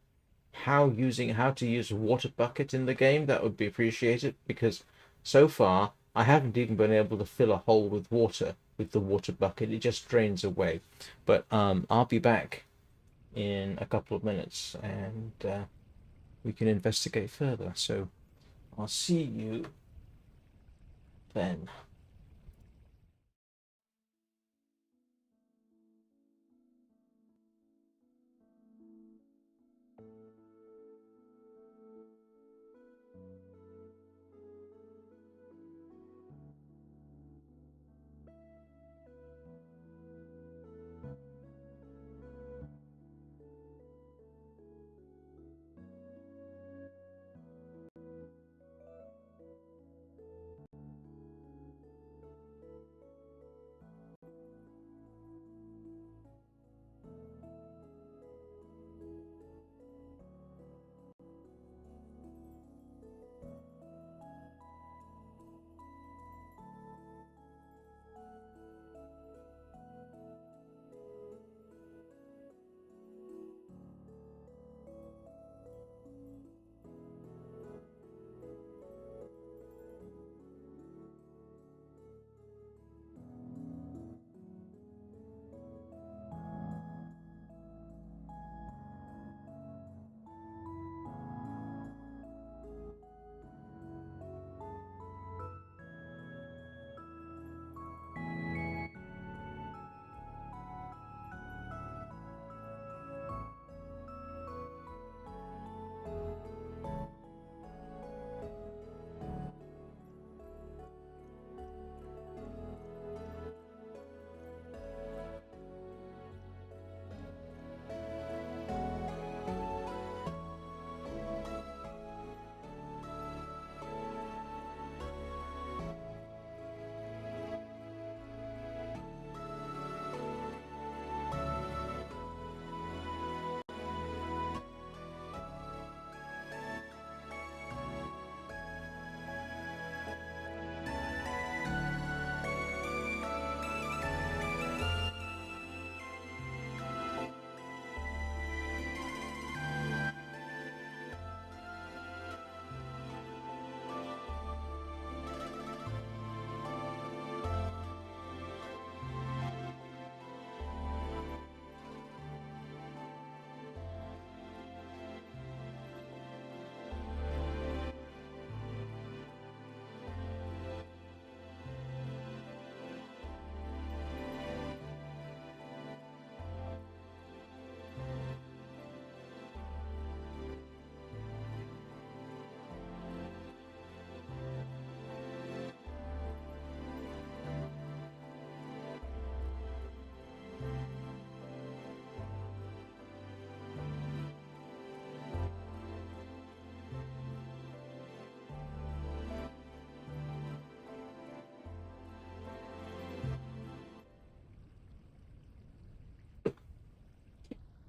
how to use a water bucket in the game, that would be appreciated, because so far I haven't even been able to fill a hole with water with the water bucket. It just drains away. But I'll be back in a couple of minutes, and we can investigate further. So I'll see you then.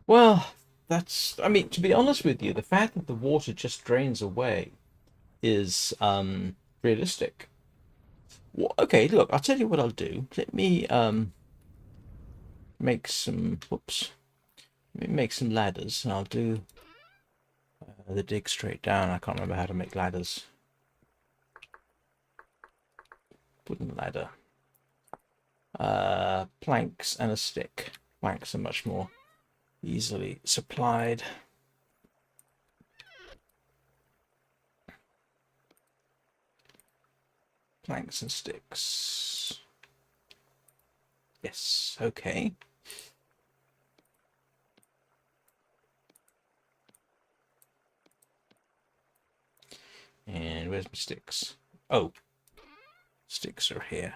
Well, that's, I mean, to be honest with you, the fact that the water just drains away is realistic. Well, okay, look, I'll tell you what I'll do. Let me make some, whoops, let me make some ladders, and I'll do the dig straight down. I can't remember how to make ladders. Wooden ladder. Planks and a stick. Planks are much more easily supplied. Planks and sticks. Yes, okay. And where's my sticks? Oh, sticks are here.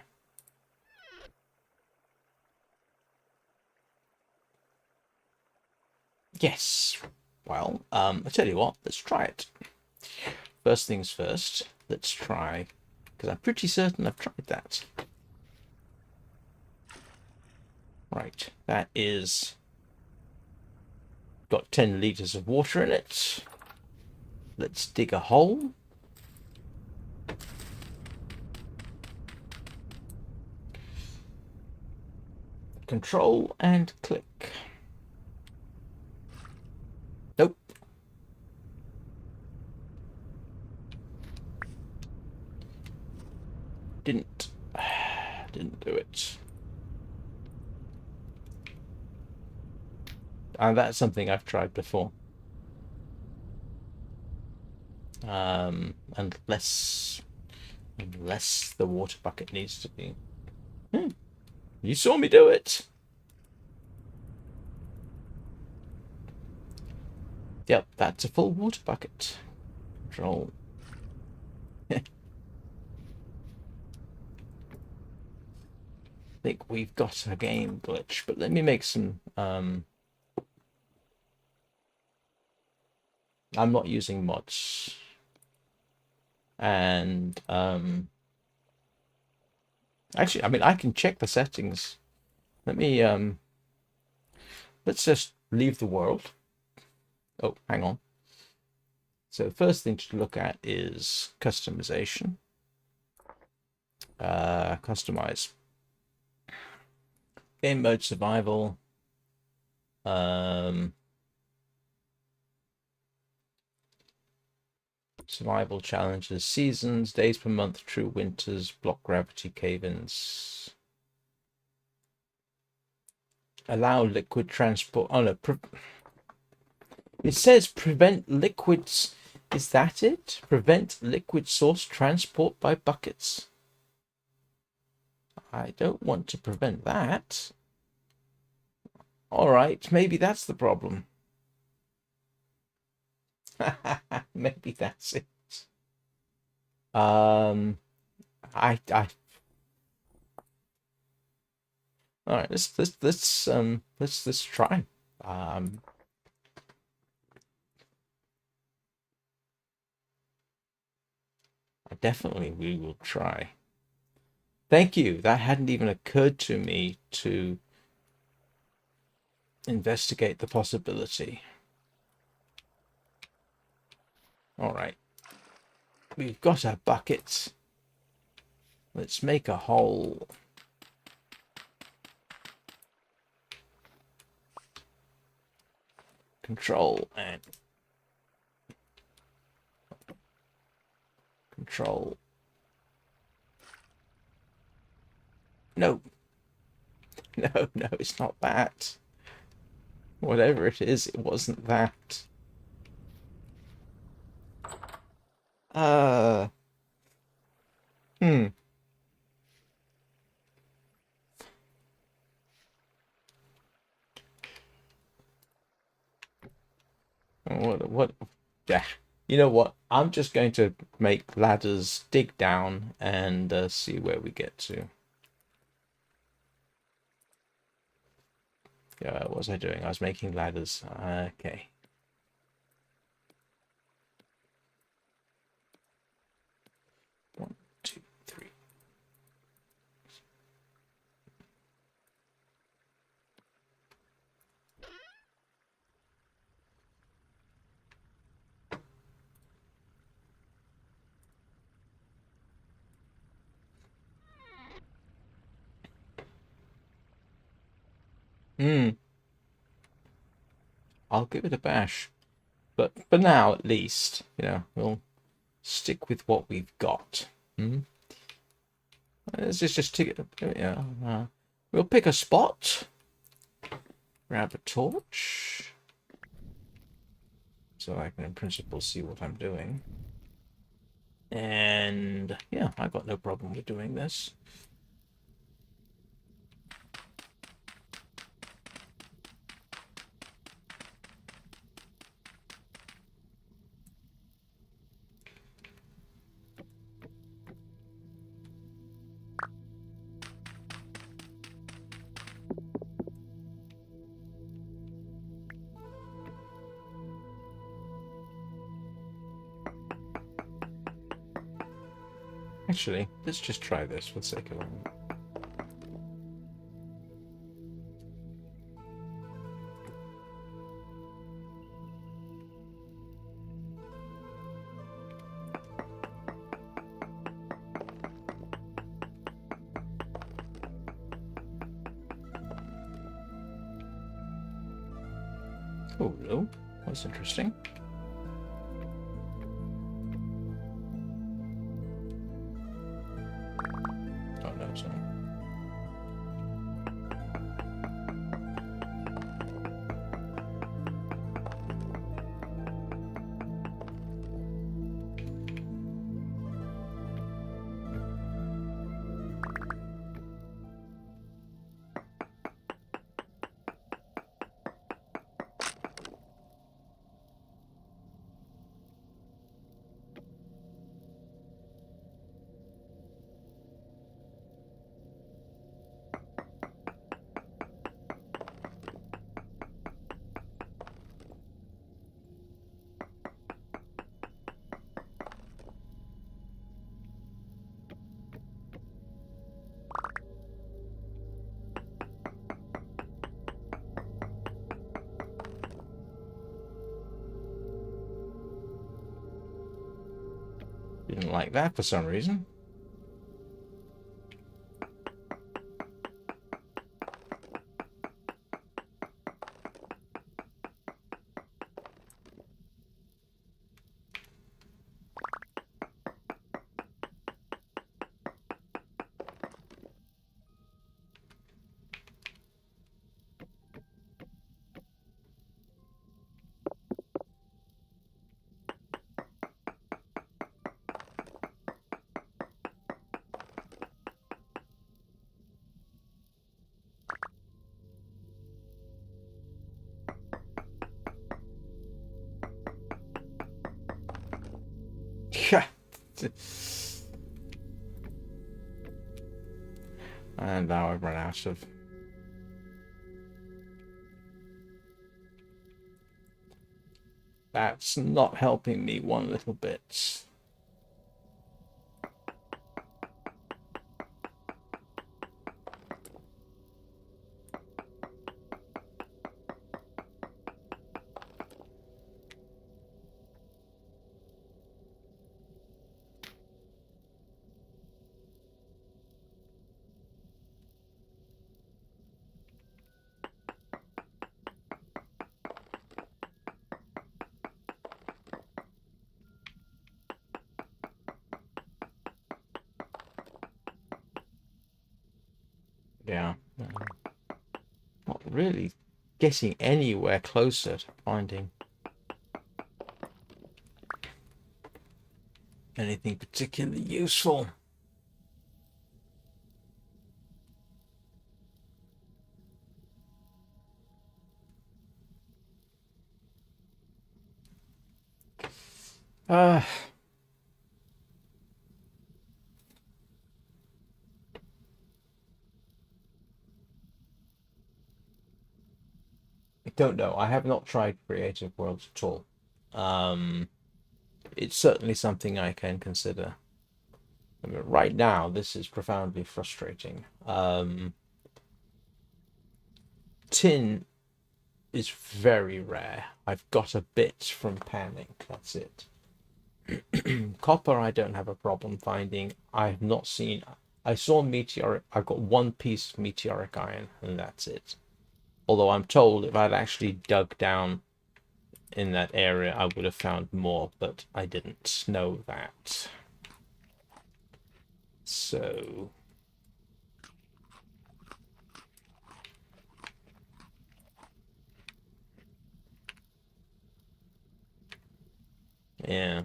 Yes. Well, I tell you what, let's try it. First things first, let's try, because I'm pretty certain I've tried that. Right, that is got 10 liters of water in it. Let's dig a hole. Control and click. Nope. Didn't do it. And that's something I've tried before. Unless the water bucket needs to be. You saw me do it. Yep, that's a full water bucket. Control. I think we've got a game glitch, but let me make some. I'm not using mods, and actually, I mean, I can check the settings. Let me let's just leave the world. Oh, hang on. So the first thing to look at is customization. Customize. Game mode survival. Survival challenges, seasons, days per month, true winters, block gravity, cave-ins. Allow liquid transport. Oh no, it says prevent liquids. Is that it? Prevent liquid source transport by buckets. I don't want to prevent that. All right, maybe that's the problem. Maybe that's it. I all right, let's try. Definitely we will try. Thank you. That hadn't even occurred to me to investigate the possibility. All right. We've got our buckets. Let's make a hole. Control and control. No. No, no, it's not that. Whatever it is, it wasn't that. Hmm. What? Yeah. You know what? I'm just going to make ladders, dig down, and see where we get to. Yeah, what was I doing? I was making ladders. Okay. One, two, three. Hmm. I'll give it a bash. But for now, at least, we'll stick with what we've got. Hmm? Let's just take it. We'll pick a spot. Grab a torch. So I can, in principle, see what I'm doing. And yeah, I got no problem with doing this. Actually, let's just try this for the sake of it. Oh, no. That's interesting. Oh, no, it's not. Didn't like that for some reason. Yeah. And now I've run out of... That's not helping me one little bit. Yeah. Not really getting anywhere closer to finding anything particularly useful. I don't know. I have not tried Creative Worlds at all. It's certainly something I can consider. I mean, right now, this is profoundly frustrating. Tin is very rare. I've got a bit from panning. That's it. Copper, I don't have a problem finding. I have not seen. I saw meteoric. I've got one piece of meteoric iron, and that's it. Although I'm told if I'd actually dug down in that area, I would have found more, but I didn't know that. So... yeah.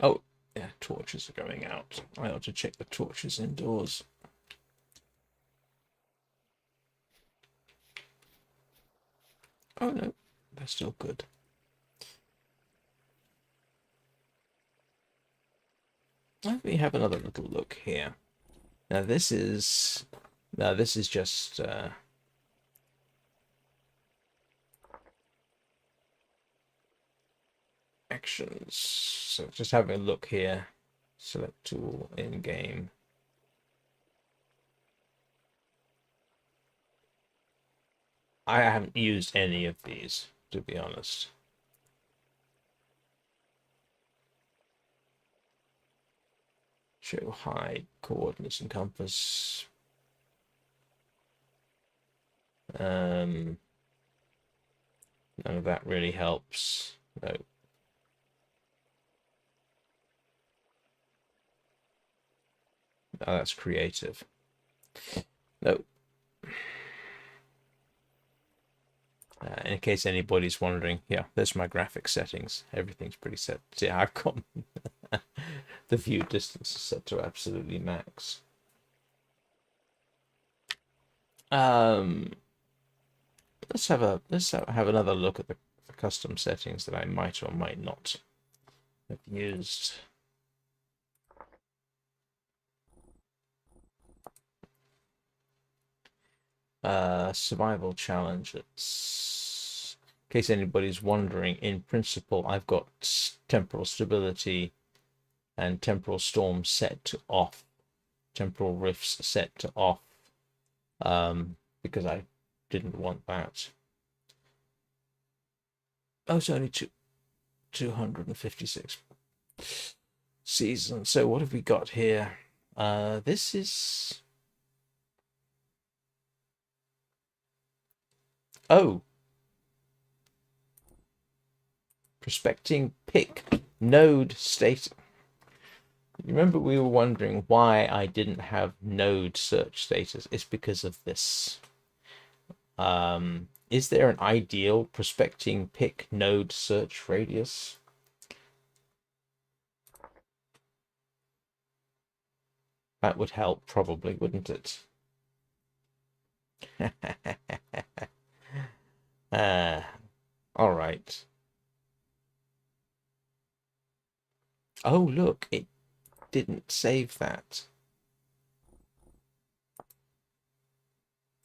Oh, yeah, torches are going out. I ought to check the torches indoors. Oh no, they're still good. Let me have another little look here. Now this is just actions. So just having a look here. Select tool in game. I haven't used any of these, to be honest. Show hide, coordinates and compass. None of that really helps. No. Oh, that's creative. No. In case anybody's wondering, yeah, there's my graphic settings. Everything's pretty set. See, I've got the view distance set to absolutely max. Let's have another look at the custom settings that I might or might not have used. Survival challenges. In case anybody's wondering, in principle, I've got temporal stability and temporal storm set to off, temporal rifts set to off, because I didn't want that. Oh, it's only 256 seasons. So what have we got here? This is... oh, prospecting pick node state. You remember we were wondering why I didn't have node search status? It's because of this. Is there an ideal prospecting pick node search radius? That would help, probably, wouldn't it? All right. Oh, look, it didn't save that.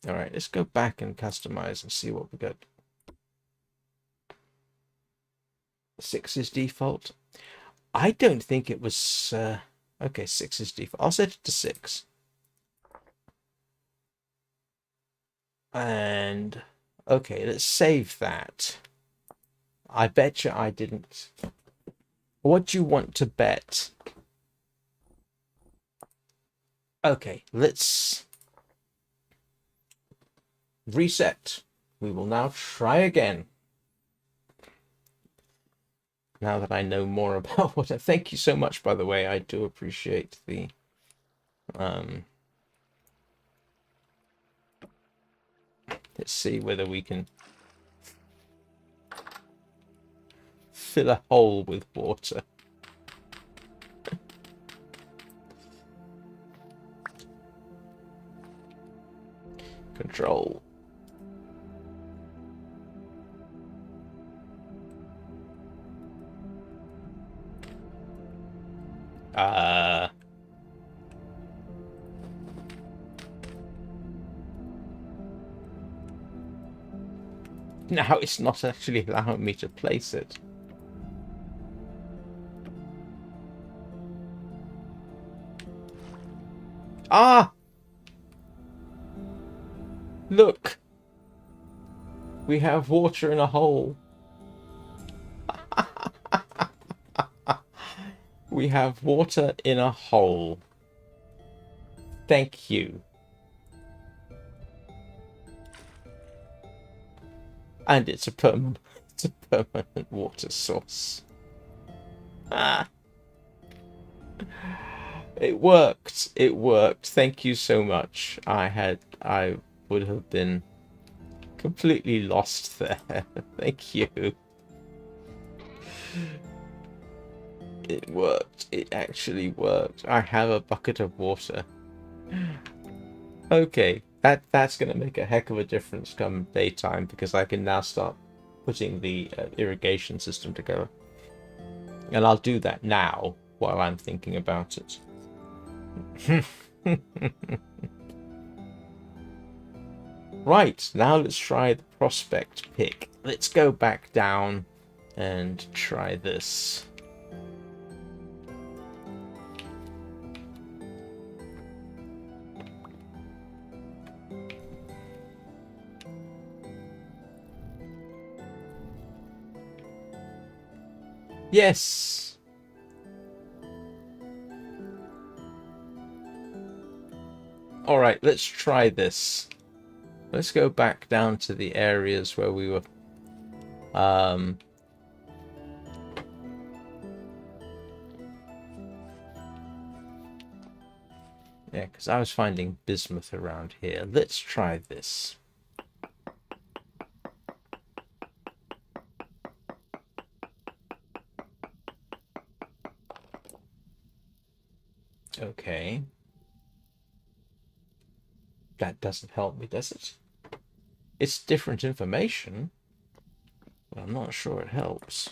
All right, let's go back and customize and see what we got. 6 is default. I don't think it was... okay, 6 is default. I'll set it to 6. And... okay, let's save that. I bet you I didn't... what do you want to bet? Okay, let's reset. We will now try again. Now that I know more about what I... thank you so much, by the way. I do appreciate the... let's see whether we can fill a hole with water. Control. Now it's not actually allowing me to place it. Ah! Look! We have water in a hole. We have water in a hole. Thank you. And it's a permanent water source. Ah! It worked. It worked. Thank you so much. I would have been completely lost there. Thank you. It worked. It actually worked. I have a bucket of water. Okay, that's going to make a heck of a difference come daytime, because I can now start putting the irrigation system together. And I'll do that now while I'm thinking about it. Right, now let's try the prospect pick. Let's go back down and try this. Yes! Alright, let's try this. Let's go back down to the areas where we were. Yeah, because I was finding bismuth around here. Let's try this. Okay. That doesn't help me, does it? It's different information, but I'm not sure it helps.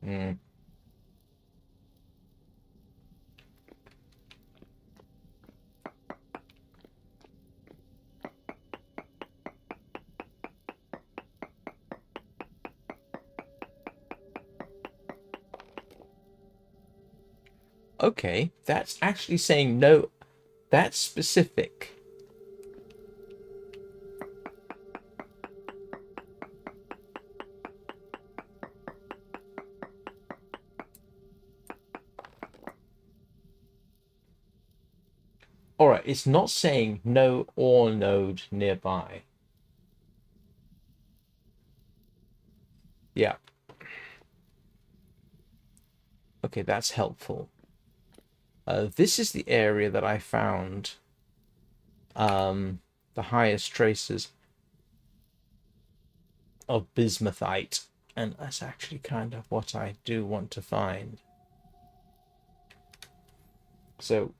Hmm. Okay, that's actually saying no. That's specific. Alright, it's not saying no ore node nearby. Yeah. Okay, that's helpful. This is the area that I found the highest traces of bismuthite, and that's actually kind of what I do want to find. So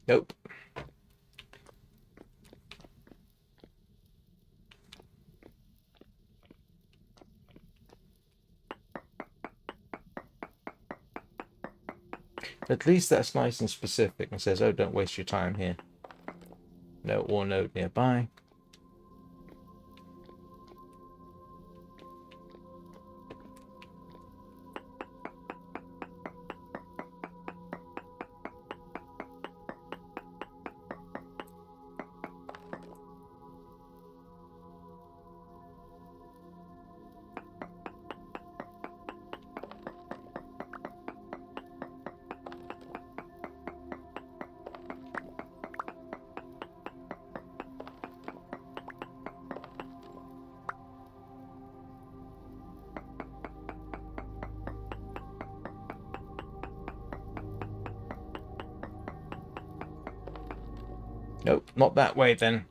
nope. At least that's nice and specific and says, oh, don't waste your time here. No ore node nearby. Nope, not that way then.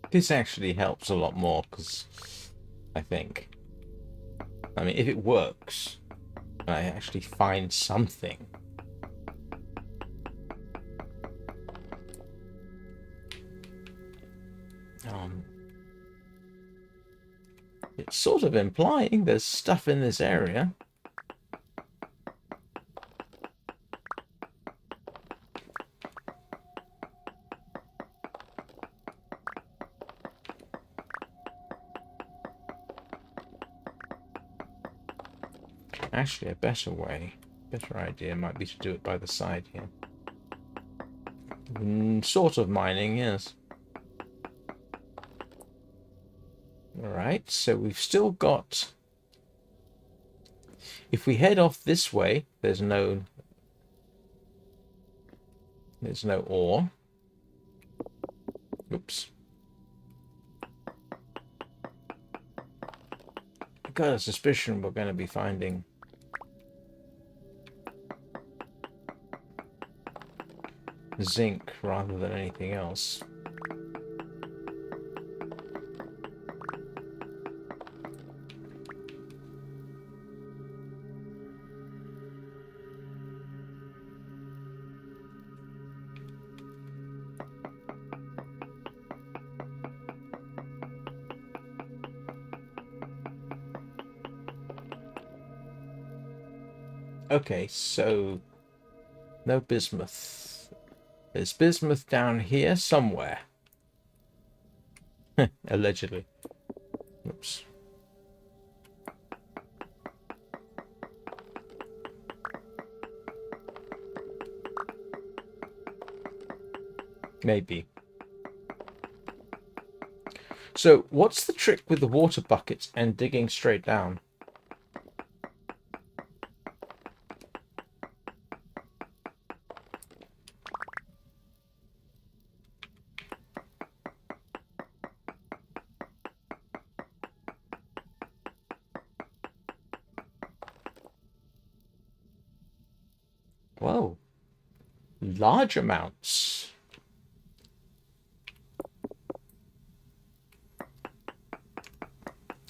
This actually helps a lot more, because I think, I mean, if it works, and I actually find something, it's sort of implying there's stuff in this area. Actually, a better idea might be to do it by the side here. Sort of mining, yes. Alright, so we've still got... If we head off this way, there's no ore. Oops. I've got a suspicion we're going to be finding zinc rather than anything else. Okay, so no bismuth. There's bismuth down here somewhere. Allegedly. Oops. Maybe. So, what's the trick with the water buckets and digging straight down? Whoa. Large amounts.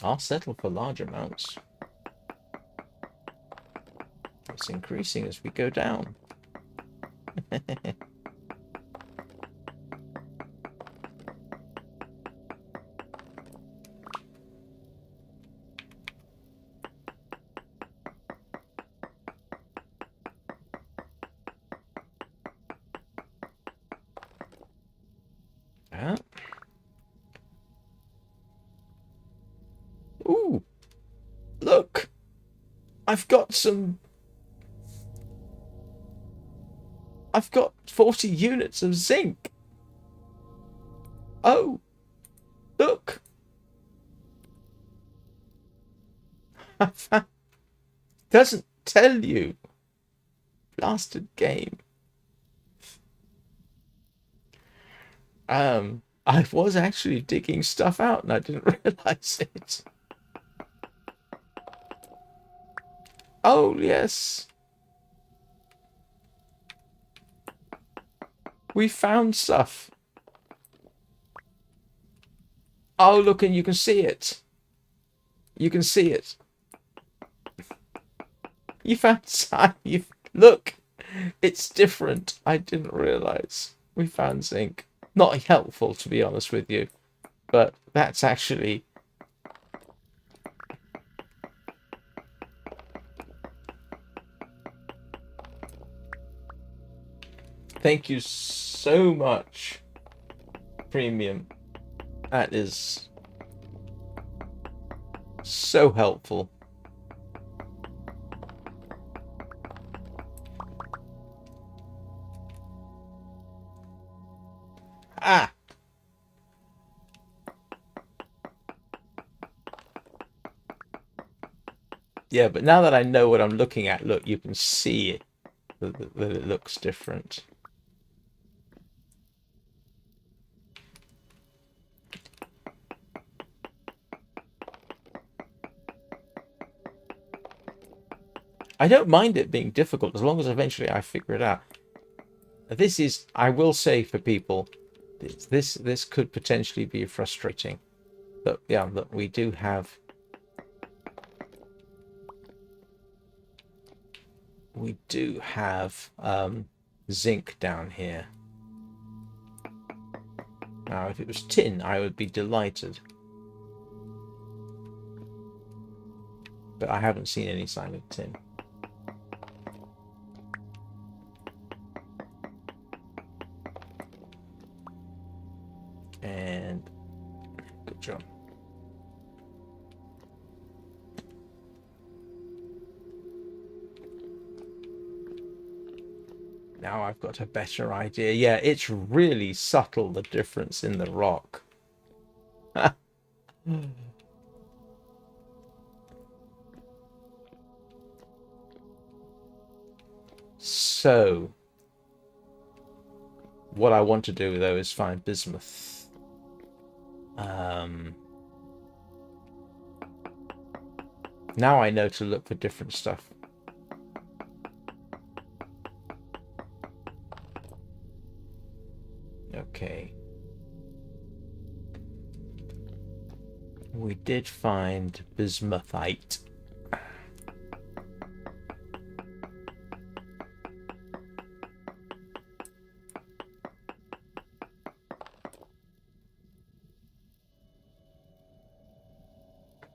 I'll settle for large amounts. It's increasing as we go down. Ooh, look, I've got 40 units of zinc. Oh, look. Doesn't tell you. Blasted game. I was actually digging stuff out and I didn't realize it. Oh, yes. We found stuff. Oh, look, and you can see it. You can see it. You found... Look, it's different. I didn't realize. We found zinc. Not helpful, to be honest with you. But that's actually... Thank you so much, Premium. That is so helpful. Ah! Yeah, but now that I know what I'm looking at, look, you can see it, that it looks different. I don't mind it being difficult as long as eventually I figure it out. This is, I will say for people, This could potentially be frustrating. But yeah, look, we do have zinc down here. Now, if it was tin, I would be delighted. But I haven't seen any sign of tin. And good job. Now I've got a better idea. Yeah, it's really subtle, the difference in the rock. So, what I want to do, though, is find bismuth. Now I know to look for different stuff. Okay. We did find bismuthite.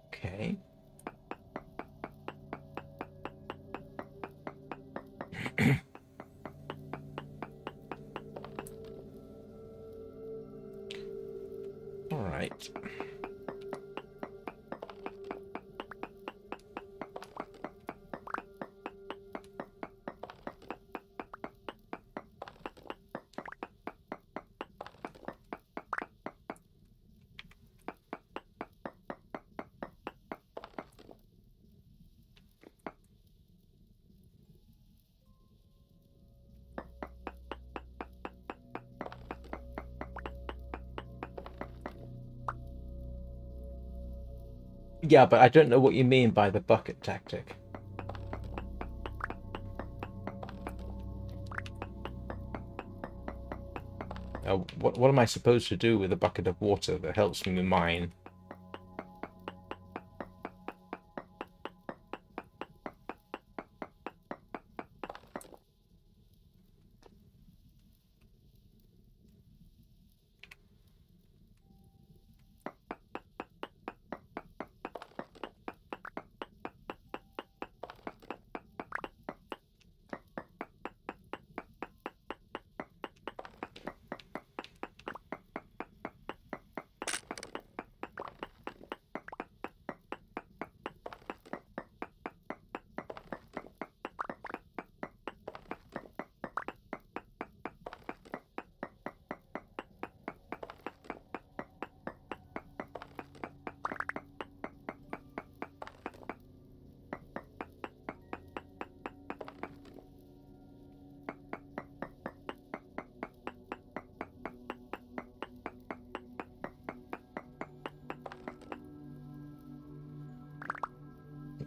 Okay. All right. Yeah, but I don't know what you mean by the bucket tactic. What am I supposed to do with a bucket of water that helps me mine?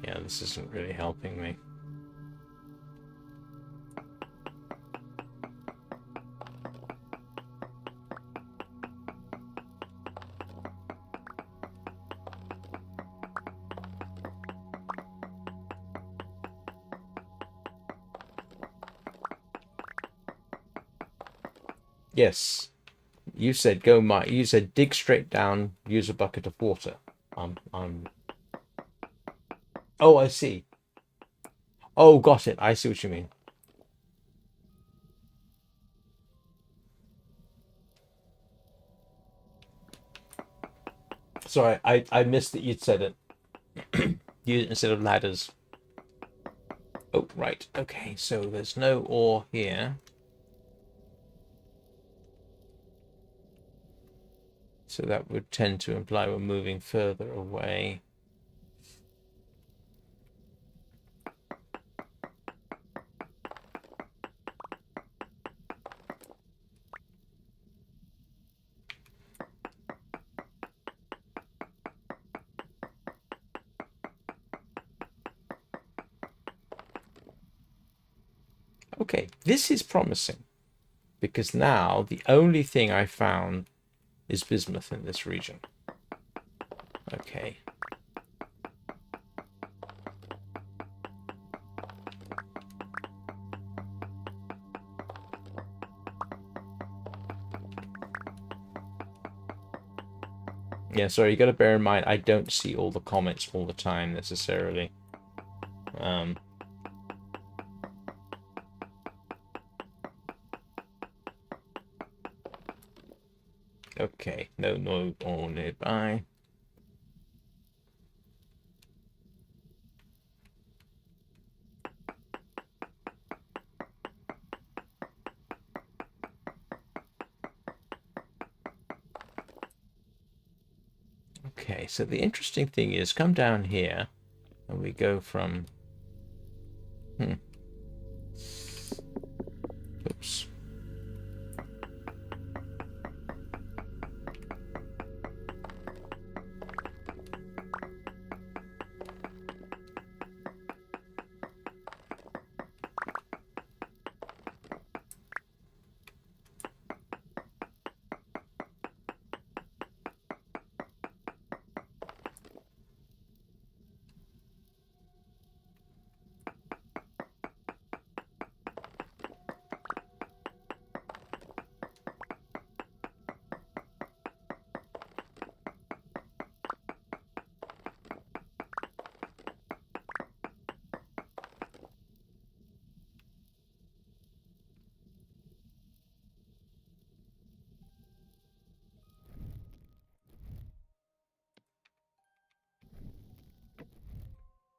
Yeah, this isn't really helping me. Yes, you said go mine. You said dig straight down, use a bucket of water. Oh, I see. Oh, got it. I see what you mean. Sorry, I missed that you'd said it. You instead of ladders. Oh, right. Okay, so there's no ore here. So that would tend to imply we're moving further away. Okay, this is promising. because now the only thing I found is bismuth in this region. Okay. Yeah, sorry, you got to bear in mind, I don't see all the comments all the time necessarily. Okay, no all nearby. Okay, so the interesting thing is, come down here, and we go from... Oops.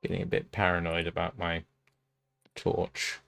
Getting a bit paranoid about my torch.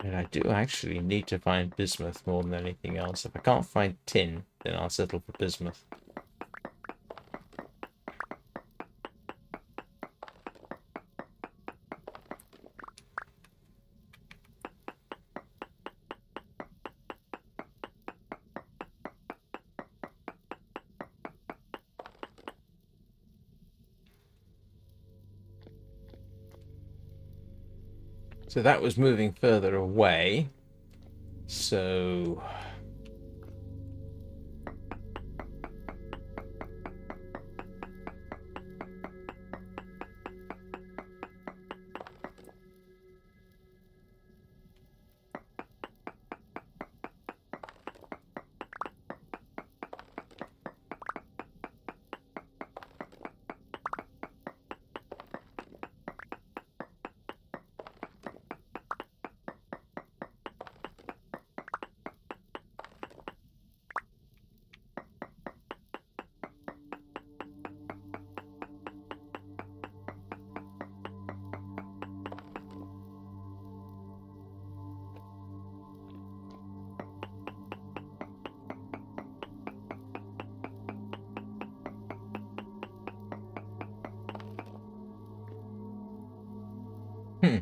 And I do actually need to find bismuth more than anything else. If I can't find tin, then I'll settle for bismuth. So that was moving further away. So... Hmm.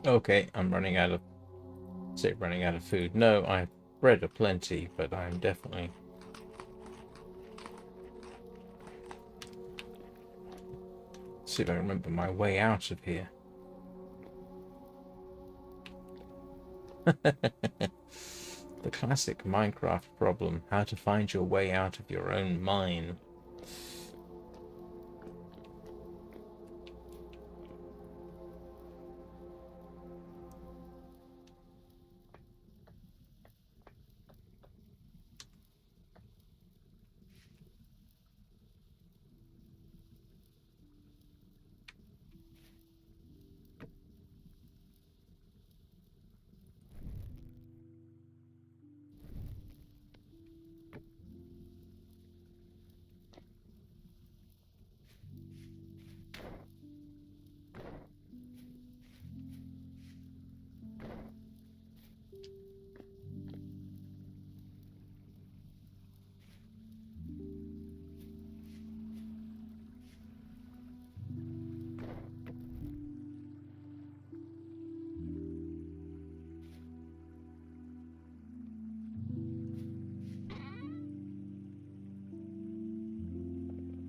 Okay, I'm running out of... running out of food. No, I've bread aplenty, but I'm definitely... See if I remember my way out of here. The classic Minecraft problem, how to find your way out of your own mine.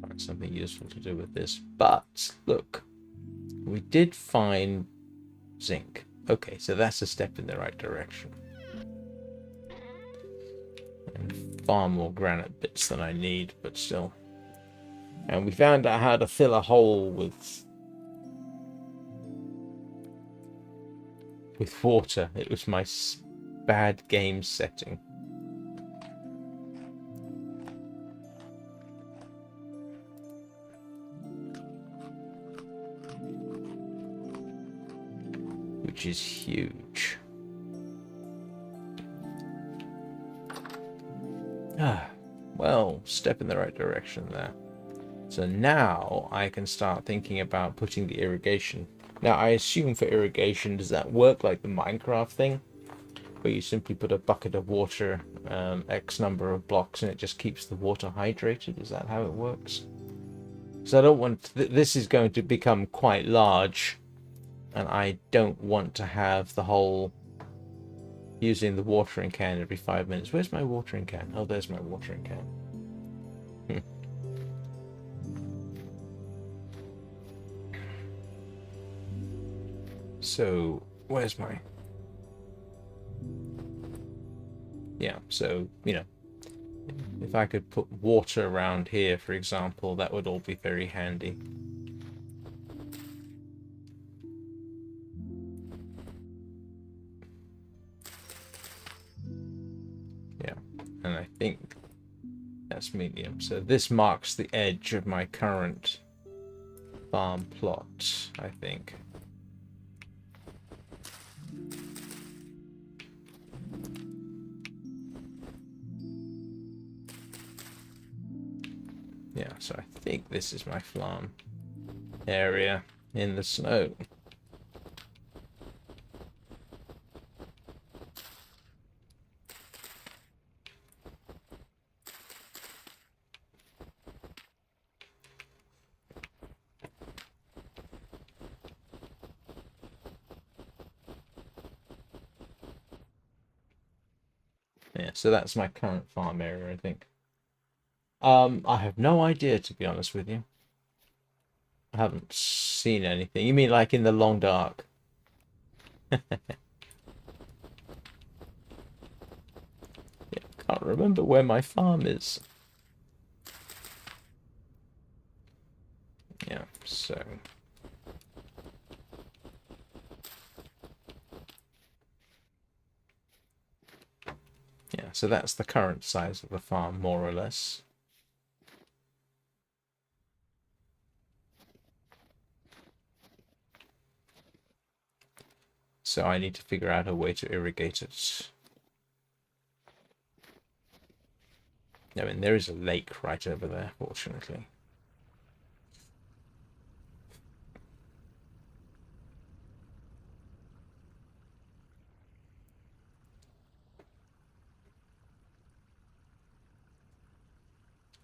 Find something useful to do with this. But look, we did find zinc. Okay, so that's a step in the right direction. And far more granite bits than I need, but still. And we found out how to fill a hole with water. It was my bad game setting. Which is huge. Well, step in the right direction there. So now I can start thinking about putting the irrigation. Now I assume for irrigation, does that work like the Minecraft thing? Where you simply put a bucket of water, X number of blocks, and it just keeps the water hydrated? Is that how it works? So I don't want... this is going to become quite large, and I don't want to have the whole using the watering can every 5 minutes. Where's my watering can? Oh, there's my watering can. So, where's my... yeah, so, you know, if I could put water around here, for example, that would all be very handy. Yeah, and I think that's medium. So this marks the edge of my current farm plot, I think. Yeah, so I think this is my farm area in the snow. Yeah, so that's my current farm area, I think. I have no idea, to be honest with you. I haven't seen anything. You mean like in the long dark? Yeah, can't remember where my farm is. Yeah, so... yeah, so that's the current size of the farm, more or less. So I need to figure out a way to irrigate it. I mean, there is a lake right over there, fortunately.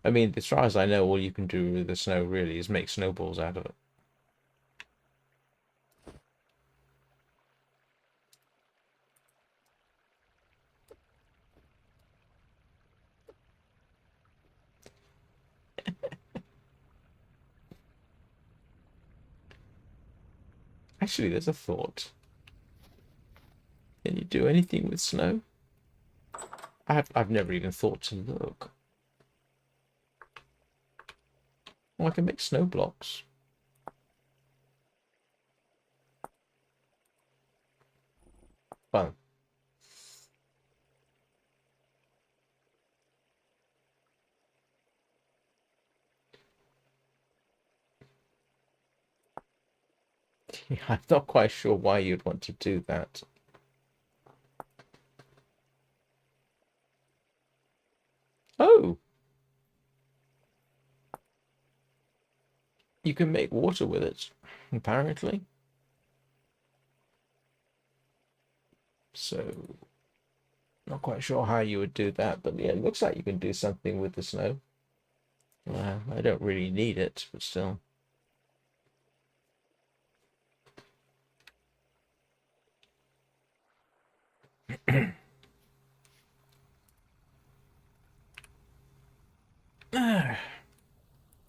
I mean, as far as I know, all you can do with the snow really is make snowballs out of it. Actually, there's a thought. Can you do anything with snow? I've never even thought to look. Oh, I can make snow blocks. Fun. I'm not quite sure why you'd want to do that. Oh! You can make water with it, apparently. So, not quite sure how you would do that, but yeah, it looks like you can do something with the snow. I don't really need it, but still.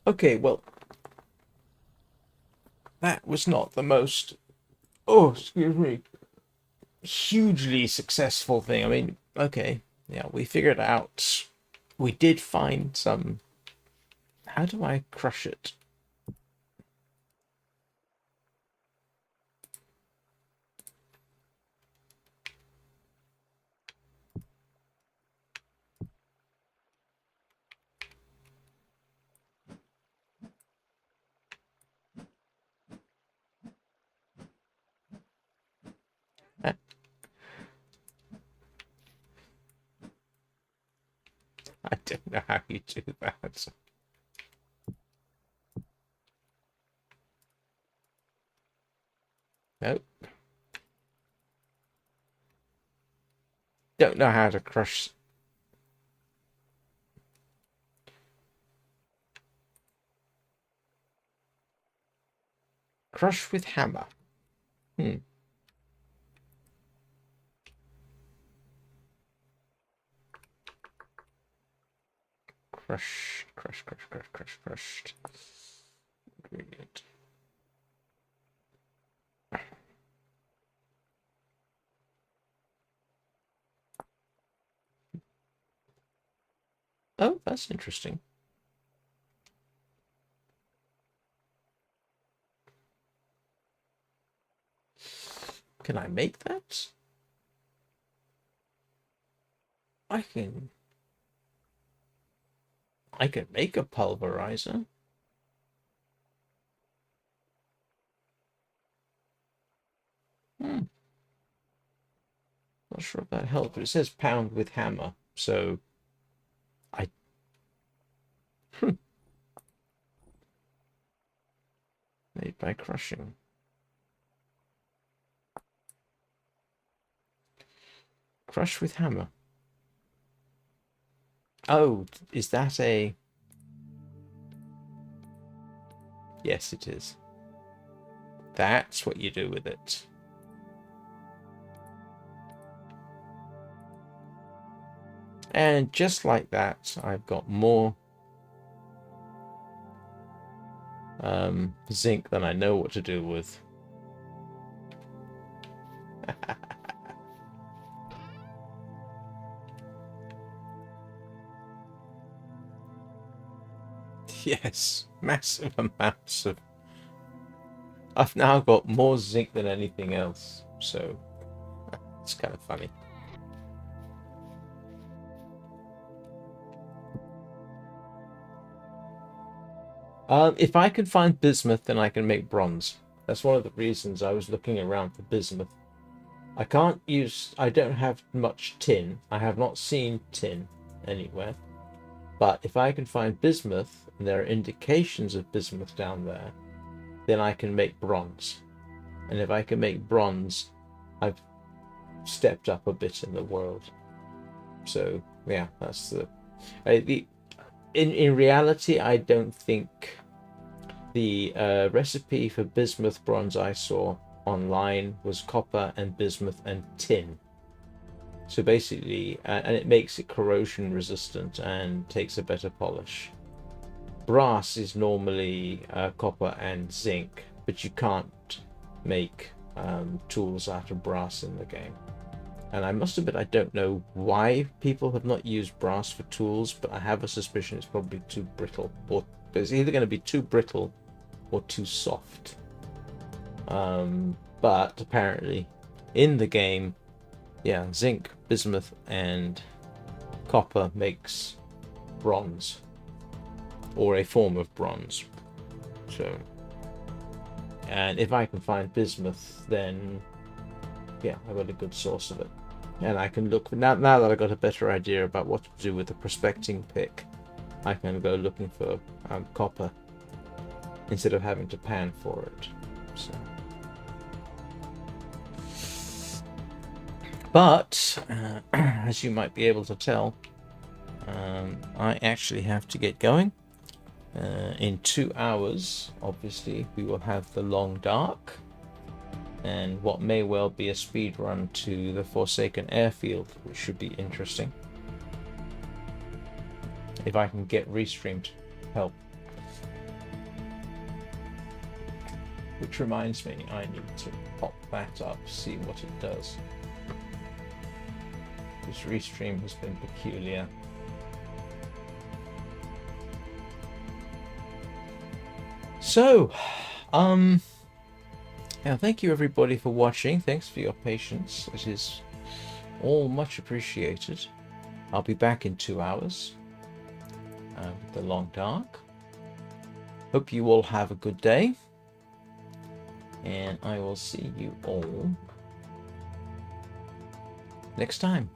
Okay, well, that was not the most, oh, excuse me, hugely successful thing. I mean, okay, yeah, we figured out, we did find some, how do I crush it? I don't know how you do that. Nope. Don't know how to crush. Crush with hammer. Hmm. Crushed. Ingredient. Oh, that's interesting. Can I make that? I can make a pulverizer. Hmm. Not sure if that helps, but it says pound with hammer, so I made by crushing. Crush with hammer. Oh, is that a... Yes, it is. That's what you do with it. And just like that, I've got more zinc than I know what to do with. Yes, massive amounts of... I've now got more zinc than anything else, so it's kind of funny. If I can find bismuth, then I can make bronze. That's one of the reasons I was looking around for bismuth. I don't have much tin. I have not seen tin anywhere. But if I can find bismuth, and there are indications of bismuth down there, then I can make bronze. And if I can make bronze, I've stepped up a bit in the world. So yeah, that's in reality, I don't think the recipe for bismuth bronze I saw online was copper and bismuth and tin. So basically, and it makes it corrosion resistant and takes a better polish. Brass is normally copper and zinc, but you can't make tools out of brass in the game. And I must admit, I don't know why people have not used brass for tools, but I have a suspicion it's probably too brittle, or it's either going to be too brittle or too soft. But apparently, in the game, yeah, zinc, bismuth, and copper makes bronze, or a form of bronze. So, and if I can find bismuth, then yeah, I've got a good source of it. And I can look, now that I've got a better idea about what to do with the prospecting pick, I can go looking for copper instead of having to pan for it. So, but as you might be able to tell, I actually have to get going. In 2 hours, obviously, we will have the Long Dark, and what may well be a speed run to the Forsaken Airfield, which should be interesting. If I can get Restream to help. Which reminds me, I need to pop that up, see what it does. This Restream has been peculiar. So, yeah, thank you everybody for watching. Thanks for your patience. It is all much appreciated. I'll be back in 2 hours with the Long Dark. Hope you all have a good day. And I will see you all next time.